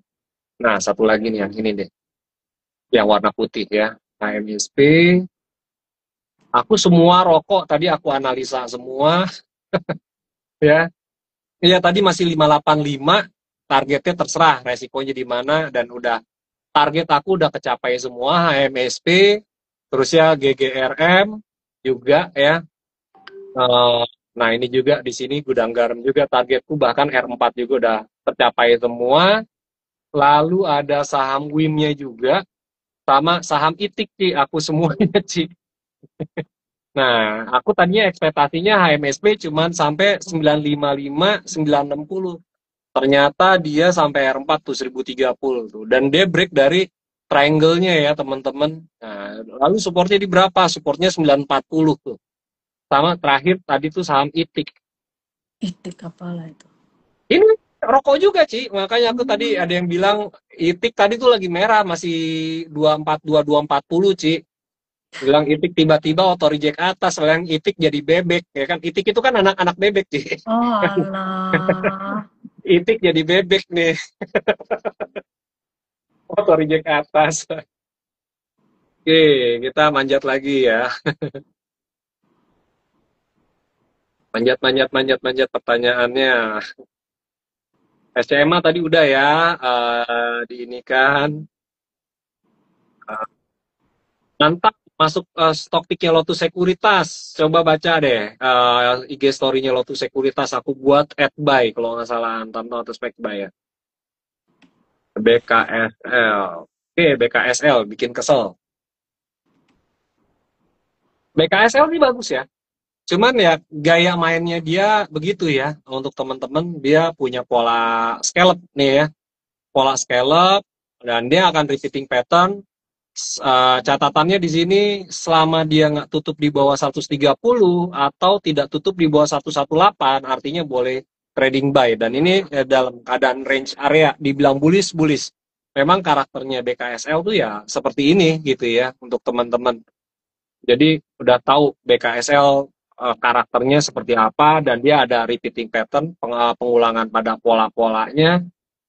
nah satu lagi nih yang ini deh, yang warna putih ya. HMSP. Aku semua rokok tadi aku analisa semua ya. Iya tadi masih 585, targetnya terserah resikonya di mana, dan udah target aku udah kecapai semua, HMSP, terus ya GGRM juga ya. Eh, nah ini juga di sini gudang garam juga targetku, bahkan R4 juga udah tercapai semua. Lalu ada saham WIM-nya juga, sama saham ITIK, Ci, aku semuanya, Ci. Nah, aku tadinya ekspektasinya HMSP cuman sampai 955, 960. Ternyata dia sampai R4 tuh 1030 tuh. Dan dia break dari triangle-nya ya, teman-teman. Nah, lalu supportnya di berapa? Supportnya 940 tuh. Sama terakhir tadi tuh saham ITIK. Itik apalah itu. Ini Rokok juga, Ci. Makanya aku tadi Hmm. ada yang bilang itik tadi tuh lagi merah, masih 242 240, Ci. Bilang itik tiba-tiba auto reject atas, bilang itik jadi bebek, ya kan? Itik itu kan anak-anak bebek, Ci. Oh alah. Itik jadi bebek nih, auto reject atas. Oke, kita manjat lagi ya. Manjat, manjat, manjat, manjat pertanyaannya. SMA tadi udah ya, di ini kan. Mantap, masuk stok picknya Lotus Sekuritas. Coba baca deh IG story-nya Lotus Sekuritas. Aku buat add buy kalau nggak salah, Anton atau spek buy ya. BKSL. Oke, BKSL bikin kesel. BKSL ini bagus ya. Cuman ya gaya mainnya dia begitu ya. Untuk teman-teman dia punya pola scallop nih ya. Pola scallop dan dia akan repeating pattern. Catatannya di sini selama dia nggak tutup di bawah 130 atau tidak tutup di bawah 118 artinya boleh trading buy dan ini dalam keadaan range area dibilang bullish bullish. Memang karakternya BKSL tuh ya seperti ini gitu ya untuk teman-teman. Jadi udah tahu BKSL karakternya seperti apa dan dia ada repeating pattern pengulangan pada pola-polanya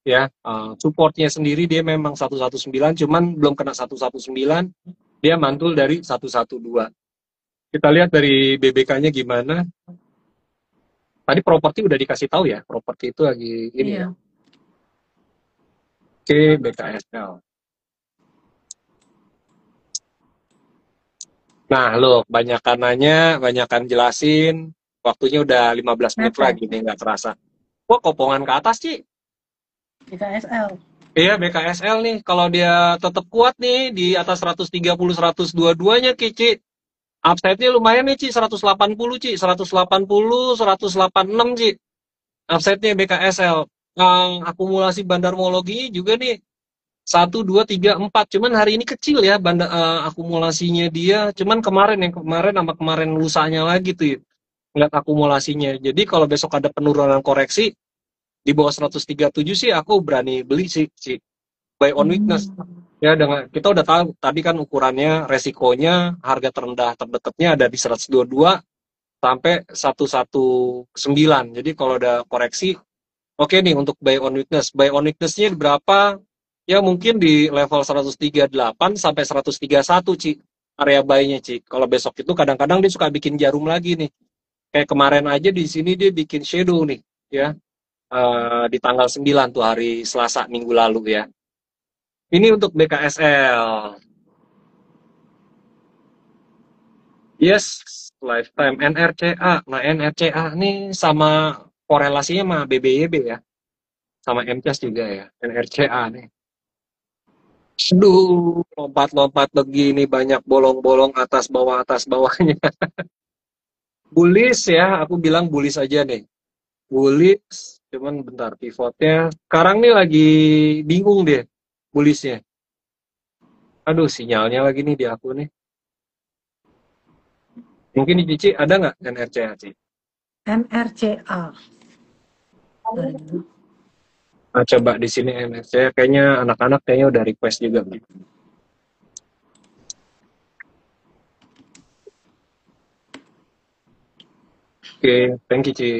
ya. Supportnya sendiri dia memang 119 cuman belum kena 119, dia mantul dari 112. Kita lihat dari BBK-nya gimana. Tadi properti udah dikasih tahu ya, properti itu lagi ini ya. Iya. Oke, BKSL. Nah, lo banyakan nanya, banyakan jelasin, waktunya udah 15 menit Mepet. lagi nih, nggak terasa. Wah, kopongan ke atas, Ci. BKSL. Iya, BKSL nih, kalau dia tetap kuat nih, di atas 130, 122-nya, Ci. Upside-nya lumayan nih, Ci. 180, Ci. 180, 186, Ci. Upside-nya BKSL. Akumulasi bandarmologinya juga nih, 1, 2, 3, 4. Cuman hari ini kecil ya akumulasinya dia. Cuman kemarin sama kemarin lusanya lagi tuh ya, ngeliat akumulasinya. Jadi kalau besok ada penurunan koreksi di bawah 137 sih aku berani beli sih, buy on weakness. Hmm. Ya dengan kita udah tahu tadi kan ukurannya resikonya harga terendah terdekatnya ada di 122 sampai 119. Jadi kalau ada koreksi, oke nih untuk buy on weakness. Buy on weakness-nya berapa? Ya mungkin di level 138 sampai 131, Ci. Area buy-nya, Ci. Kalau besok itu kadang-kadang dia suka bikin jarum lagi nih. Kayak kemarin aja di sini dia bikin shadow nih, ya. Di tanggal 9 tuh hari Selasa minggu lalu ya. Ini untuk BKSL. Yes, lifetime NRCA. Nah, NRCA nih sama korelasinya sama BBYB ya. Sama MCAS juga ya, NRCA nih. Aduh, lompat-lompat begini banyak bolong-bolong atas bawahnya. Bullish ya, aku bilang bullish aja nih. Bullish, cuman bentar pivotnya. Sekarang nih lagi bingung deh bullishnya. Aduh, sinyalnya lagi nih di aku nih. Mungkin di Cici ada nggak NRCA, Ci? NRCA. Dari dulu. Nah, coba di sini NRCA, kayaknya anak-anak kayaknya udah request juga. Oke, thank you, Ci.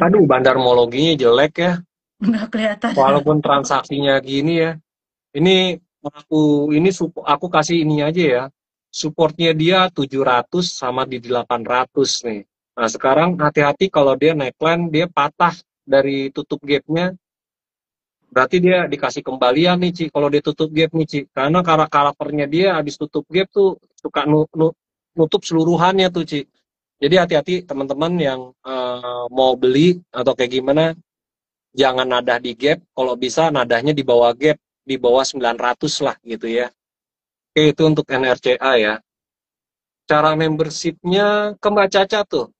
Aduh, Dan bandarmologinya jelek ya. nggak kelihatan. Walaupun transaksinya gini ya. Ini aku kasih ini aja ya. Supportnya dia 700 sama di 800 nih. Nah, sekarang hati-hati kalau dia neckline dia patah dari tutup gapnya, berarti dia dikasih kembalian nih, Ci. Kalau dia tutup gap nih, Ci. Karena karakternya dia habis tutup gap tuh suka nutup seluruhannya tuh, Ci. Jadi hati-hati teman-teman yang mau beli atau kayak gimana, jangan nadah di gap, kalau bisa nadahnya di bawah gap, di bawah 900 lah gitu ya. Oke, itu untuk NRCA ya. Cara membershipnya ke Mbak Caca tuh,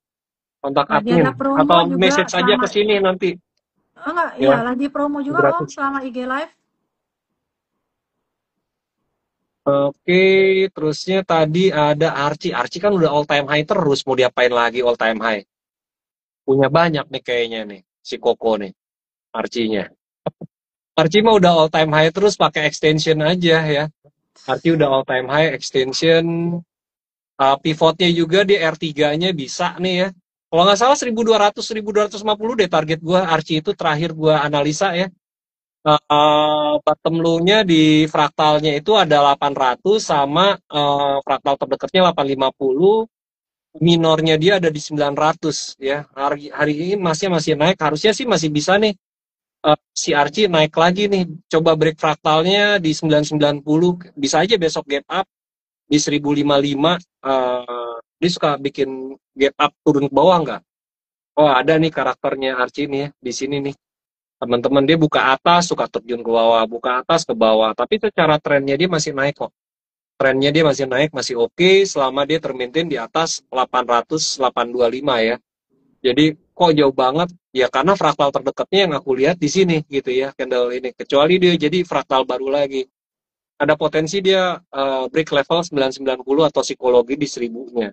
kontak Lagi admin. ada promo Atau juga message aja selama ke sini nanti. enggak, iya Ya, lagi promo juga Om gratis. selama IG Live. Oke, terusnya tadi ada Archie. Archie kan udah all time high terus, mau diapain lagi all time high? Punya banyak nih kayaknya nih. si Koko nih, Archie-nya. Archie mah udah all time high terus pakai extension aja ya. Archie udah all time high extension. Pivotnya juga di R3-nya bisa nih ya. Kalau nggak salah 1200 1250 deh target gua Archie itu terakhir gua analisa ya. Bottom low-nya di fraktalnya itu ada 800 sama fraktal terdekatnya 850, minornya dia ada di 900 ya. Hari ini masih naik, harusnya sih masih bisa nih si Archie naik lagi nih. Coba break fraktalnya di 990, bisa aja besok gap up di 1055. Dia suka bikin gap up turun ke bawah nggak? Oh ada nih karakternya Archie nih ya di sini nih. Teman-teman dia buka atas suka terjun ke bawah, buka atas ke bawah, tapi secara trennya dia masih naik kok. Trennya dia masih naik, masih oke selama dia termaintain di atas 800 825 ya. Jadi kok jauh banget ya karena fraktal terdekatnya yang aku lihat di sini gitu ya candle ini. Kecuali dia jadi fraktal baru lagi. Ada potensi dia break level 990 atau psikologi di 1000-nya.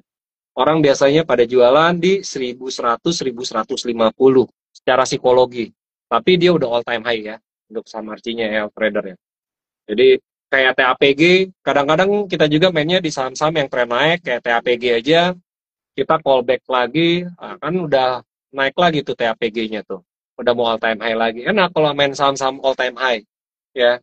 Orang biasanya pada jualan di 1100 1150 secara psikologi. Tapi dia udah all time high ya untuk saham Archie-nya ya trader ya. Jadi kayak TAPG, kadang-kadang kita juga mainnya di saham-saham yang tren naik kayak TAPG aja, kita callback lagi, kan udah naik lagi tuh TAPG-nya tuh. Udah mau all time high lagi. Enak kalau main saham-saham all time high ya.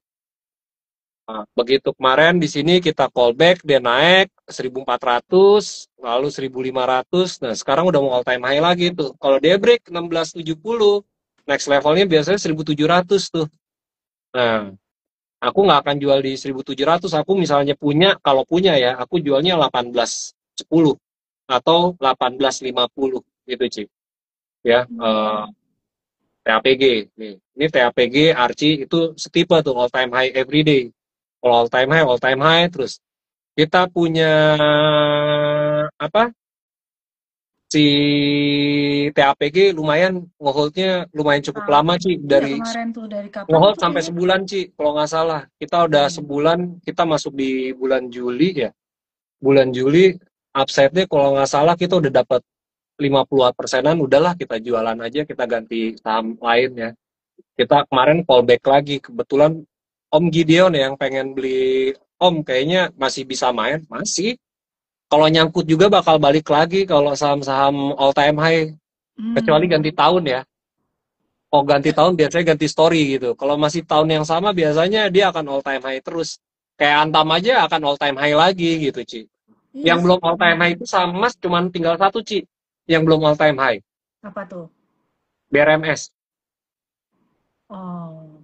Begitu kemarin di sini kita callback, dia naik 1400, lalu 1500, nah sekarang udah mau all time high lagi tuh. Kalau dia break 1670, next levelnya biasanya 1700 tuh. Nah, aku nggak akan jual di 1700, aku misalnya punya, kalau punya ya, aku jualnya 1810 atau 1850 gitu, Cik. Ya, TAPG. Nih, ini TAPG, Archie itu setipe tuh all time high every day. Kalau all time high terus. Kita punya apa? Si TAPG lumayan ngeholdnya lumayan cukup lama Ci, Iya dari kemarin tuh dari kapan ngehold itu sampai dia? sebulan Ci, kalau nggak salah. Kita udah sebulan, kita masuk di bulan Juli ya. Bulan Juli upside-nya kalau nggak salah kita udah dapat 50%-an, udahlah kita jualan aja, kita ganti saham lain ya. Kita kemarin callback lagi, kebetulan Om Gideon yang pengen beli, Om kayaknya masih bisa main, masih. Kalau nyangkut juga bakal balik lagi kalau saham-saham all time high, kecuali ganti tahun ya. Oh ganti tahun biasanya ganti story gitu. Kalau masih tahun yang sama biasanya dia akan all time high terus. Kayak Antam aja akan all time high lagi gitu, Ci. Iya Yang sih. belum all time high itu sama Mas cuman tinggal satu, Ci. Yang belum all time high. Apa tuh? BRMS. Oh.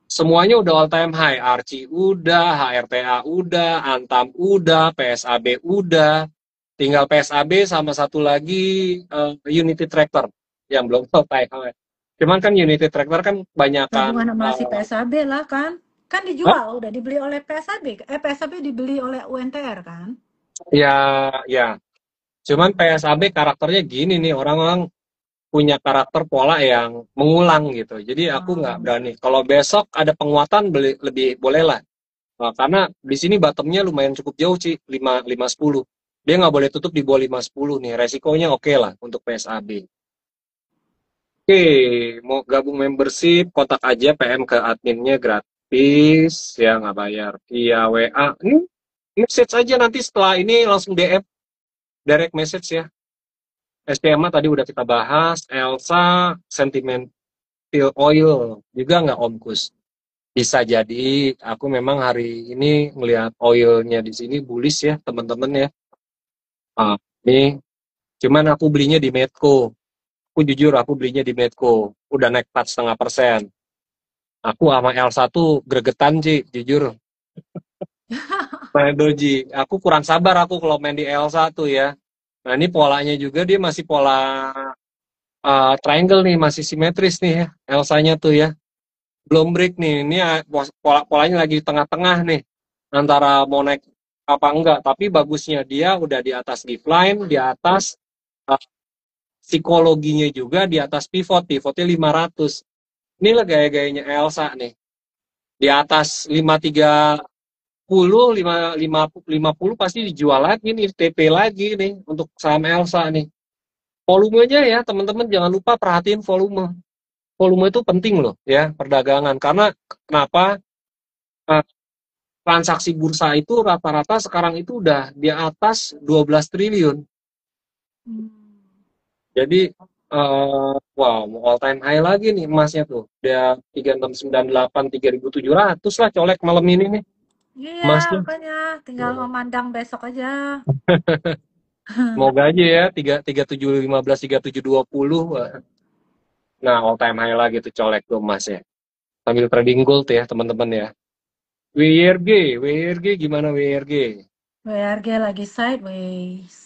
Semuanya udah all time high. Archie udah, HRTA udah, Antam udah, PSAB udah. Tinggal PSAB sama satu lagi Unity Tractor yang belum all time high. Cuman kan Unity Tractor kan banyakan Gabungan sama si PSAB lah kan. Kan dijual, udah dibeli oleh PSAB. PSAB dibeli oleh UNTR kan. ya ya. Cuman PSAB karakternya gini nih, orang-orang punya karakter pola yang mengulang gitu. Jadi aku nggak berani. Kalau besok ada penguatan lebih boleh lah. Karena di sini bottomnya lumayan cukup jauh sih, 510. Dia nggak boleh tutup di bawah 510 nih. Resikonya oke lah untuk PSAB. Oke, mau gabung membership, kontak aja PM ke adminnya gratis, ya nggak bayar. Iya, WA. Ini message aja nanti setelah ini langsung DM, direct message ya. SPMA tadi udah kita bahas, Elsa, Sentimental Oil, juga nggak Om Kus? Bisa jadi, aku memang hari ini ngelihat oilnya di sini bullish ya teman-teman ya. Ini, cuman aku belinya di Medco. Aku jujur, aku belinya di Medco. Udah naik 4,5%. Aku sama Elsa tuh gregetan sih, jujur. Main doji. Aku kurang sabar aku kalau main di Elsa tuh ya. Nah ini polanya juga dia masih pola triangle nih, masih simetris nih ya. Elsanya tuh ya. Belum break nih. Ini polanya lagi di tengah-tengah nih. Antara mau naik apa enggak. Tapi bagusnya dia udah di atas gift line, di atas psikologinya juga di atas pivot. Pivotnya 500. Inilah gaya-gayanya Elsa nih. Di atas 530, 50 pasti dijual lagi nih, TP lagi nih untuk saham Elsa nih. Volumenya ya teman-teman jangan lupa perhatiin volume. volume itu penting loh ya perdagangan. Karena kenapa? Eh, transaksi bursa itu rata-rata sekarang itu udah di atas 12 triliun. Hmm. Jadi wow, all time high lagi nih emasnya tuh. Dia 3698 3700 lah colek malam ini nih Iya, emasnya. makanya tinggal memandang besok aja. Semoga aja ya 3715 3720. Nah, all time high lagi tuh colek tuh emasnya. Sambil trading gold ya, teman-teman ya. WIRG gimana WIRG? WRG lagi sideways.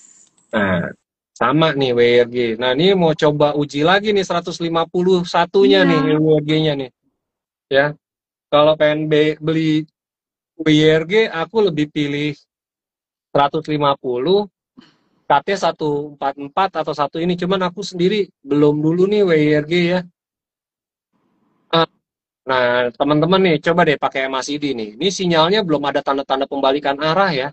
Nah, sama nih WIRG. Nah, ini mau coba uji lagi nih 151-nya nih Iya. WIRG-nya nih. Ya, kalau pengen beli WIRG, aku lebih pilih 150, CAT-nya 144 atau satu ini. Cuman aku sendiri belum dulu nih WIRG ya. Nah, teman-teman nih, coba deh pakai MACD nih. Ini sinyalnya belum ada tanda-tanda pembalikan arah ya.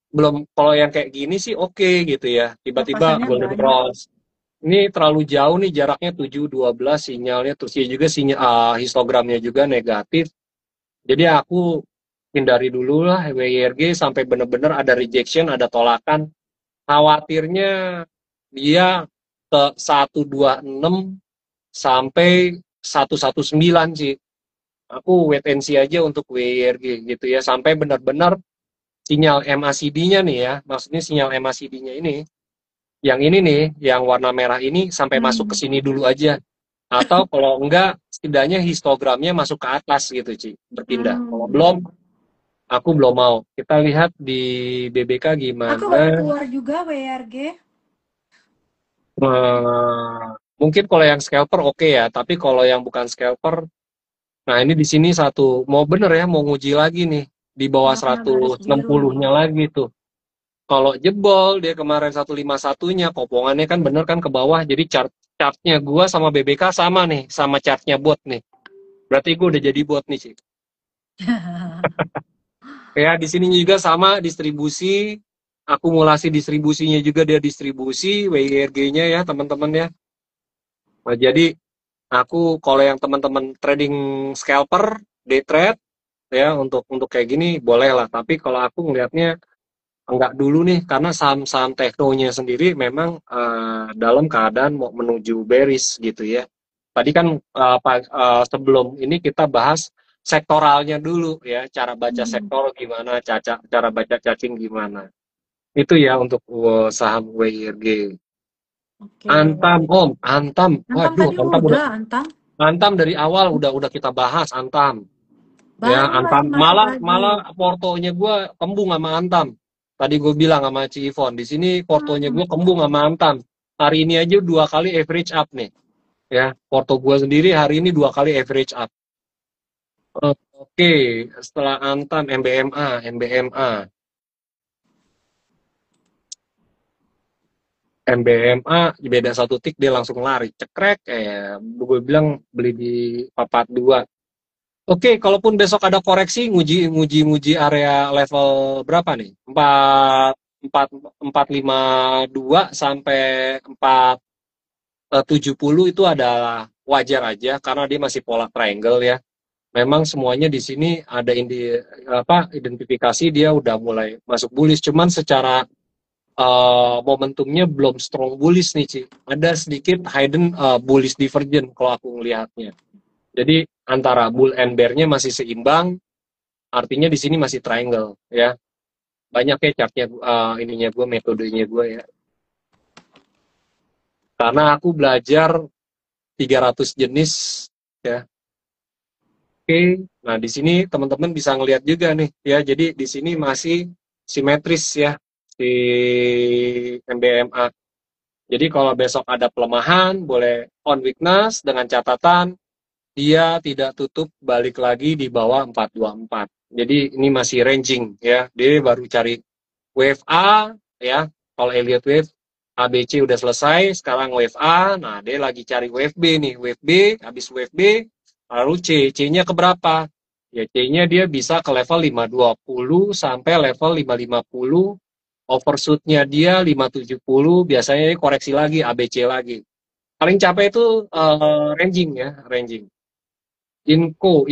Belum, kalau yang kayak gini sih oke gitu ya. Tiba-tiba Lepasannya golden banyak. cross. Ini terlalu jauh nih jaraknya 7-12 sinyalnya. Terus ya juga histogramnya juga negatif. Jadi aku hindari dulu lah WIRG sampai bener-bener ada rejection, ada tolakan. Khawatirnya dia ke 126 sampai 119 sih. Aku wait and see aja untuk WIRG gitu ya. Sampai benar-benar sinyal MACD-nya nih ya. Maksudnya sinyal MACD-nya ini. Yang ini nih, yang warna merah ini sampai masuk ke Hmm. sini dulu aja. Atau kalau enggak, setidaknya histogramnya masuk ke atas gitu, Ci. Berpindah. Kalau belum, aku belum mau. Kita lihat di BBK Aku baru gimana. keluar juga WRG. Mungkin kalau yang scalper oke ya. Tapi kalau yang bukan scalper, nah ini di sini satu. Mau bener ya, mau nguji lagi nih. Di bawah Oh, kena garis biru nih. 160-nya lagi tuh. Kalau jebol dia kemarin 151-nya, kopongannya kan bener kan ke bawah. Jadi chartnya gua sama BBK sama nih, sama chartnya bot nih. Berarti gua udah jadi bot nih sih. Ya di sini juga sama distribusi, akumulasi distribusinya juga dia distribusi WIRG-nya ya teman-teman ya. Nah, jadi aku kalau yang teman-teman trading scalper, day trade ya untuk kayak gini boleh lah. Tapi kalau aku ngelihatnya enggak dulu nih karena saham-saham teknonya sendiri memang dalam keadaan mau menuju bearish gitu ya. Tadi kan sebelum ini kita bahas sektoralnya dulu ya, cara baca sektor gimana, cara baca cacing gimana. Itu ya untuk saham WIRG. Oke. Antam Om, Antam. Antam Waduh, tadi Antam udah, Antam. Antam dari awal udah kita bahas Antam. Ya, Baru lagi Antam masuk malah lagi. malah portonya gue kembung sama Antam. Tadi gue bilang sama Ci Ivon, di sini portonya gue kembung sama Antam. Hari ini aja 2 kali average up nih. Ya, porto gue sendiri hari ini 2 kali average up. Oke, setelah Antam MBMA beda satu tik dia langsung lari cekrek gue bilang beli di 42. Oke, kalaupun besok ada koreksi, nguji area level berapa nih? 452 sampai 470 itu adalah wajar aja karena dia masih pola triangle ya. Memang semuanya di sini ada identifikasi dia udah mulai masuk bullish, cuman secara momentumnya belum strong bullish nih, Ci. Ada sedikit hidden bullish divergence kalau aku ngelihatnya. Jadi antara bull and bear-nya masih seimbang, artinya di sini masih triangle ya. Banyak ya chartnya ininya gue, metodenya gue ya. Karena aku belajar 300 jenis ya. Oke, nah di sini teman-teman bisa ngelihat juga nih ya. Jadi di sini masih simetris ya si MBMA. Jadi kalau besok ada pelemahan boleh on weakness dengan catatan dia tidak tutup balik lagi di bawah 424. Jadi ini masih ranging ya. Dia baru cari wave A ya. Kalau Elliott wave ABC udah selesai, sekarang wave A. Nah, dia lagi cari wave B nih. Wave B, habis wave B, lalu C-nya ke berapa? Ya C-nya dia bisa ke level 520 sampai level 550. Overshoot-nya dia 570, biasanya koreksi lagi ABC lagi. Paling capek itu ranging ya, ranging. Inco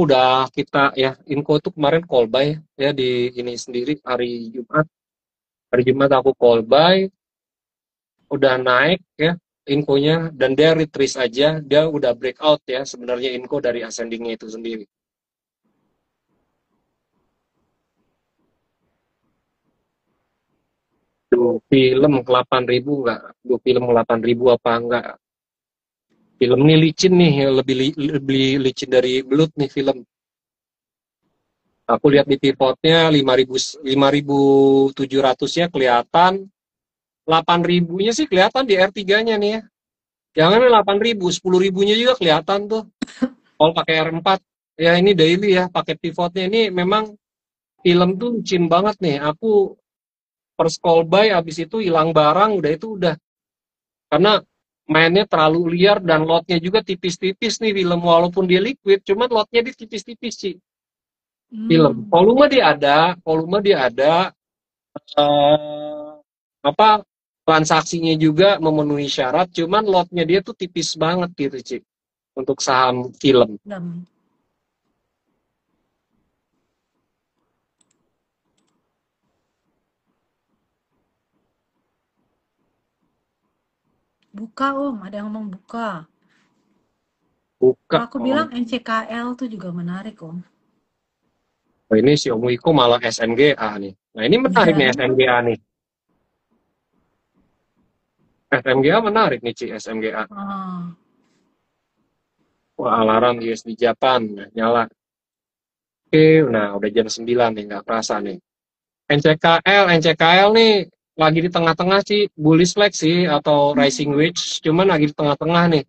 udah kita ya, Inco itu kemarin call buy ya di ini sendiri hari Jumat. Hari Jumat aku call buy, udah naik ya infonya dan dia retrace aja, dia udah breakout ya sebenarnya info dari ascendingnya itu sendiri. Tuh, film 8.000 nggak? Tuh, film 8.000 apa enggak? Film ini licin nih, lebih licin dari belut nih film. Aku lihat di pivotnya 5.700-nya kelihatan, 8.000-nya sih kelihatan di R3-nya nih ya. Jangan 8.000, 10.000-nya juga kelihatan tuh. Kalau pakai R4, ya ini daily ya, pakai pivotnya ini memang film tuh licin banget nih. Aku first call buy, abis itu hilang barang, udah. Karena mainnya terlalu liar dan lotnya juga tipis-tipis nih film. Walaupun dia liquid, cuman lotnya dia tipis-tipis sih film. Volume dia ada, eh, apa transaksinya juga memenuhi syarat, cuman lotnya dia tuh tipis banget gitu, Ci, untuk saham film. Buka Om, ada yang ngomong buka. Buka. Aku bilang NCKL tuh juga menarik Om. Oh, ini si Om Wiko malah SNGA nih. Nah ini menarik nih SNGA nih. SMGA menarik nih, Ci, SMGA. Wah, alarm USD Japan, nyala. Oke, nah udah jam 9 nih, nggak kerasa nih. NCKL nih lagi di tengah-tengah sih, bullish flag sih, atau rising wedge, cuman lagi di tengah-tengah nih.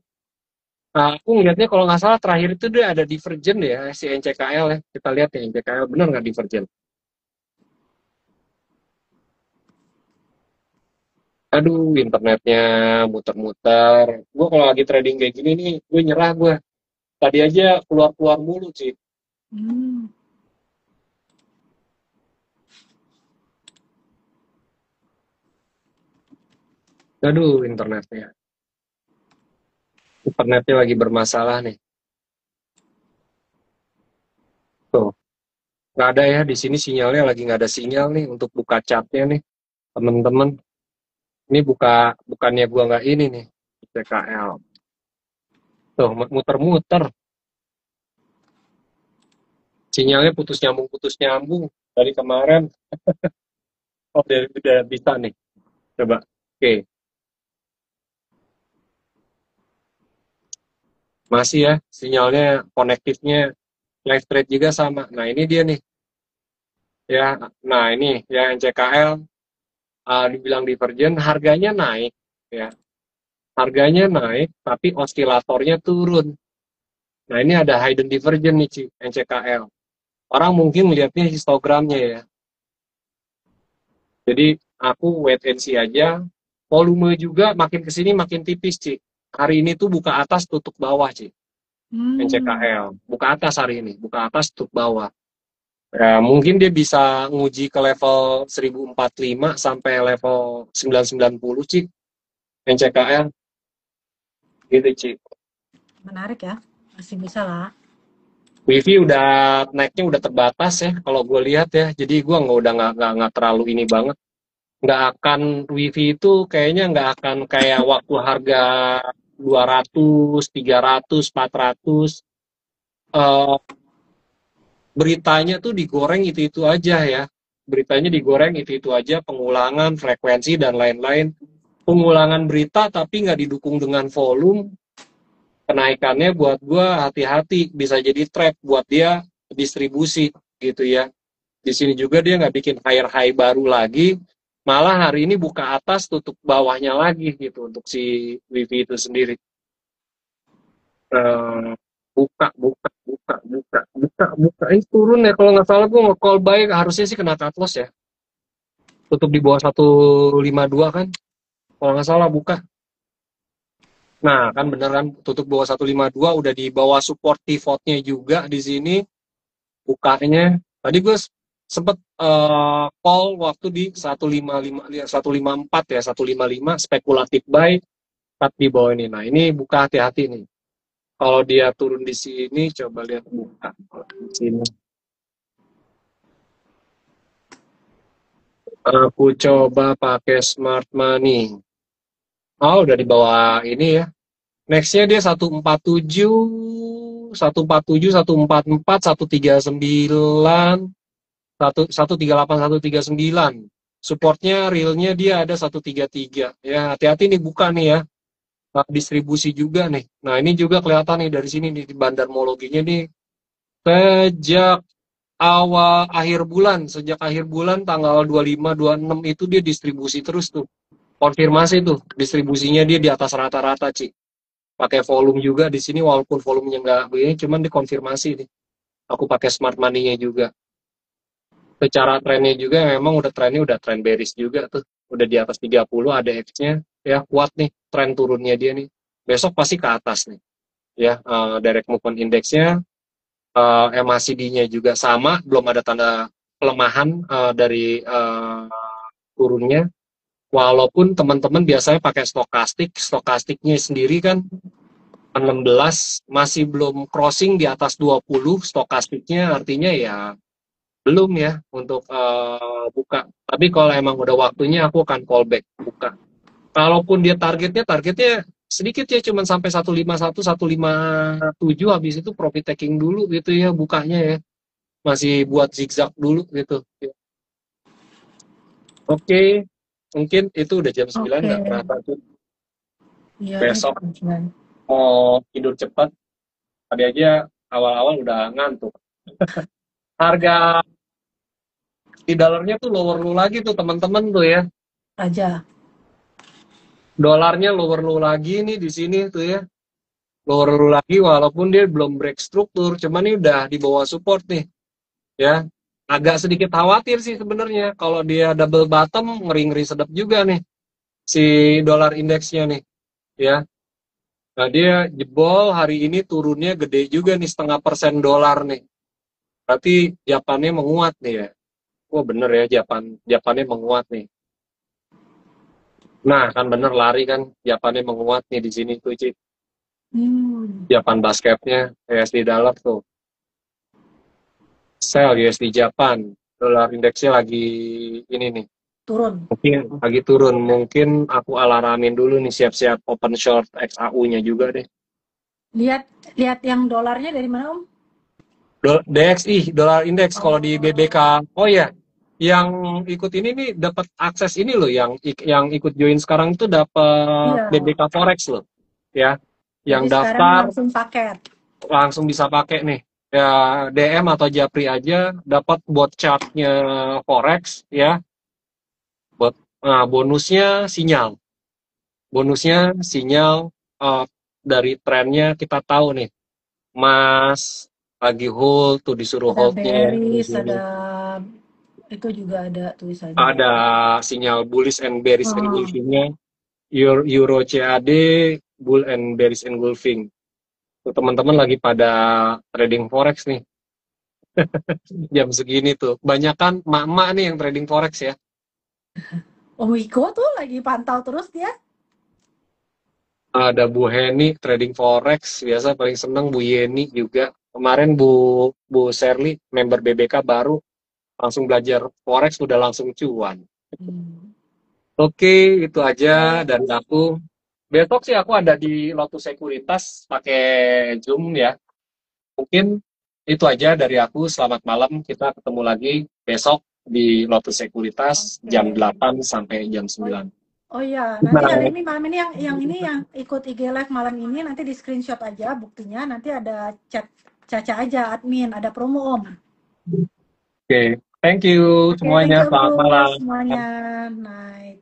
Nah, aku ngeliatnya kalau nggak salah terakhir itu dia ada divergent ya, si NCKL ya. Kita lihat ya, NCKL bener nggak divergent? Aduh, internetnya muter-muter. Gue kalau lagi trading kayak gini nih, gue nyerah gue. Tadi aja keluar-keluar mulu sih. Aduh, internetnya. Internetnya lagi bermasalah nih. Tuh, nggak ada ya di sini sinyalnya, lagi nggak ada sinyal nih untuk buka chatnya nih, temen-temen. Ini bukannya gua nggak ini nih, CKL. Tuh, muter-muter. Sinyalnya putus nyambung dari kemarin. Oh, udah bisa nih. Coba. Oke. Masih ya, sinyalnya konektifnya live trade juga sama. Nah, ini dia nih. Ya, nah ini ya NCKL dibilang divergent, harganya naik ya. Harganya naik tapi osilatornya turun. Nah, ini ada hidden divergence nih, Ci, NCKL. Orang mungkin melihatnya histogramnya ya. Jadi aku wait and see aja. Volume juga makin kesini makin tipis, Ci. Hari ini tuh buka atas tutup bawah, Ci. NCKL. Buka atas hari ini, buka atas tutup bawah. Ya, mungkin dia bisa nguji ke level 1045 sampai level 990, Ci. NCKL. Gitu, Ci. Menarik ya, masih bisa lah. Wifi udah naiknya udah terbatas ya kalau gue lihat ya, jadi gue nggak terlalu ini banget, nggak akan Wifi itu kayaknya nggak akan kayak waktu harga 200, 300, 400 eh, beritanya tuh digoreng itu aja ya, beritanya digoreng itu aja, pengulangan frekuensi dan lain-lain, pengulangan berita tapi nggak didukung dengan volume. Kenaikannya buat gue hati-hati, bisa jadi trap buat dia distribusi gitu ya. Di sini juga dia nggak bikin higher high baru lagi, malah hari ini buka atas tutup bawahnya lagi gitu untuk si Wifi itu sendiri. Buka ini turun ya, kalau nggak salah gue nge-call buy harusnya sih kena cut loss ya, tutup di bawah 152 kan kalau nggak salah buka. Nah kan beneran tutup bawah 152, udah di bawah support pivotnya juga di sini bukanya. Tadi gue sempet call waktu di 155, 154 ya, 155 spekulatif buy, cut di bawah ini. Nah, ini buka hati-hati nih. Kalau dia turun di sini, coba lihat buka di sini. Aku coba pakai smart money. Oh, udah di bawah ini ya. Next-nya dia 147, 147, 144, 139, 138, 139. Supportnya realnya dia ada 133. Ya, hati-hati nih buka nih ya. Distribusi juga nih. Nah, ini juga kelihatan nih dari sini nih di bandarmologinya nih. Sejak sejak akhir bulan tanggal 25, 26 itu dia distribusi terus tuh. Konfirmasi tuh, distribusinya dia di atas rata-rata, Ci. Pakai volume juga di sini walaupun volumenya nggak begini, cuman dikonfirmasi nih. Aku pakai smart money-nya juga. Secara trennya juga memang trennya udah tren bearish juga tuh. Udah di atas 30 ada X-nya. Ya, kuat nih tren turunnya dia nih. Besok pasti ke atas nih. Ya, direct movement index-nya, MACD-nya juga sama, belum ada tanda pelemahan dari turunnya. Walaupun teman-teman biasanya pakai stokastiknya sendiri kan 16 masih belum crossing di atas 20 stokastiknya, artinya ya belum ya untuk buka. Tapi kalau emang udah waktunya aku akan callback buka. Kalaupun dia targetnya sedikit ya, cuman sampai 151, 157, habis itu profit taking dulu gitu ya bukanya ya. Masih buat zigzag dulu gitu. Oke, mungkin itu udah jam 9 Oke. nggak kerasa tuh. Iya, Besok Tuhan. mau tidur cepat, tadi aja awal-awal udah ngantuk. Harga di dolarnya tuh lower low lagi tuh teman-teman tuh ya. Aja. Dolarnya lower low lagi nih di sini tuh ya. Lower low lagi walaupun dia belum break struktur, cuman ini udah di bawah support nih. Ya. Agak sedikit khawatir sih sebenarnya kalau dia double bottom, ngeri-ngeri sedap juga nih si dolar indeksnya nih, ya. Nah, dia jebol hari ini turunnya gede juga nih 0,5% dolar nih. Berarti Japannya menguat nih ya. Wah bener ya, Japannya menguat nih. Nah, kan bener lari kan, Japannya menguat nih di sini tuh, Cik. Japan basketnya, USD dollar tuh. Sell USD Japan, dolar indeksnya lagi ini nih. Turun. Mungkin lagi turun, mungkin aku alaramin dulu nih siap-siap open short XAU-nya juga deh. Lihat yang dolarnya dari mana, Om? DXI, dolar indeks kalau di BBK. Oh ya, yang ikut ini nih dapat akses ini loh, yang ikut join sekarang itu dapat Iya. BBK Forex loh, ya. Yang Jadi sekarang daftar langsung paket. langsung bisa pakai nih. Ya DM atau Japri aja dapat buat chartnya Forex ya. Buat bonusnya sinyal. Bonusnya sinyal dari trennya kita tahu nih. Mas lagi hold tuh disuruh Ada holdnya. bearish, ada itu juga ada tulisannya. Ada sinyal bullish and bearish engulfing-nya. Euro CAD bull and bearish engulfing. Tuh teman-teman lagi pada trading forex nih. Jam segini tuh. Banyakan mak-mak nih yang trading forex ya. Om Wiko tuh lagi pantau terus dia. Ada Bu Heni trading forex, biasa paling seneng Bu Yeni juga. Kemarin Bu Sherly member BBK baru langsung belajar forex udah langsung cuan. Oke, itu aja dari aku. Besok sih aku ada di Lotus Sekuritas pakai Zoom ya. Mungkin itu aja dari aku. Selamat malam. Kita ketemu lagi besok di Lotus Sekuritas jam 8 sampai jam 9. Oh iya, nanti hari ini malam ini yang ikut IG Live malam ini nanti di screenshot aja buktinya, nanti ada chat Caca aja admin, ada promo Om. Oke, thank you semuanya. Thank you, Selamat malam. semuanya. Night.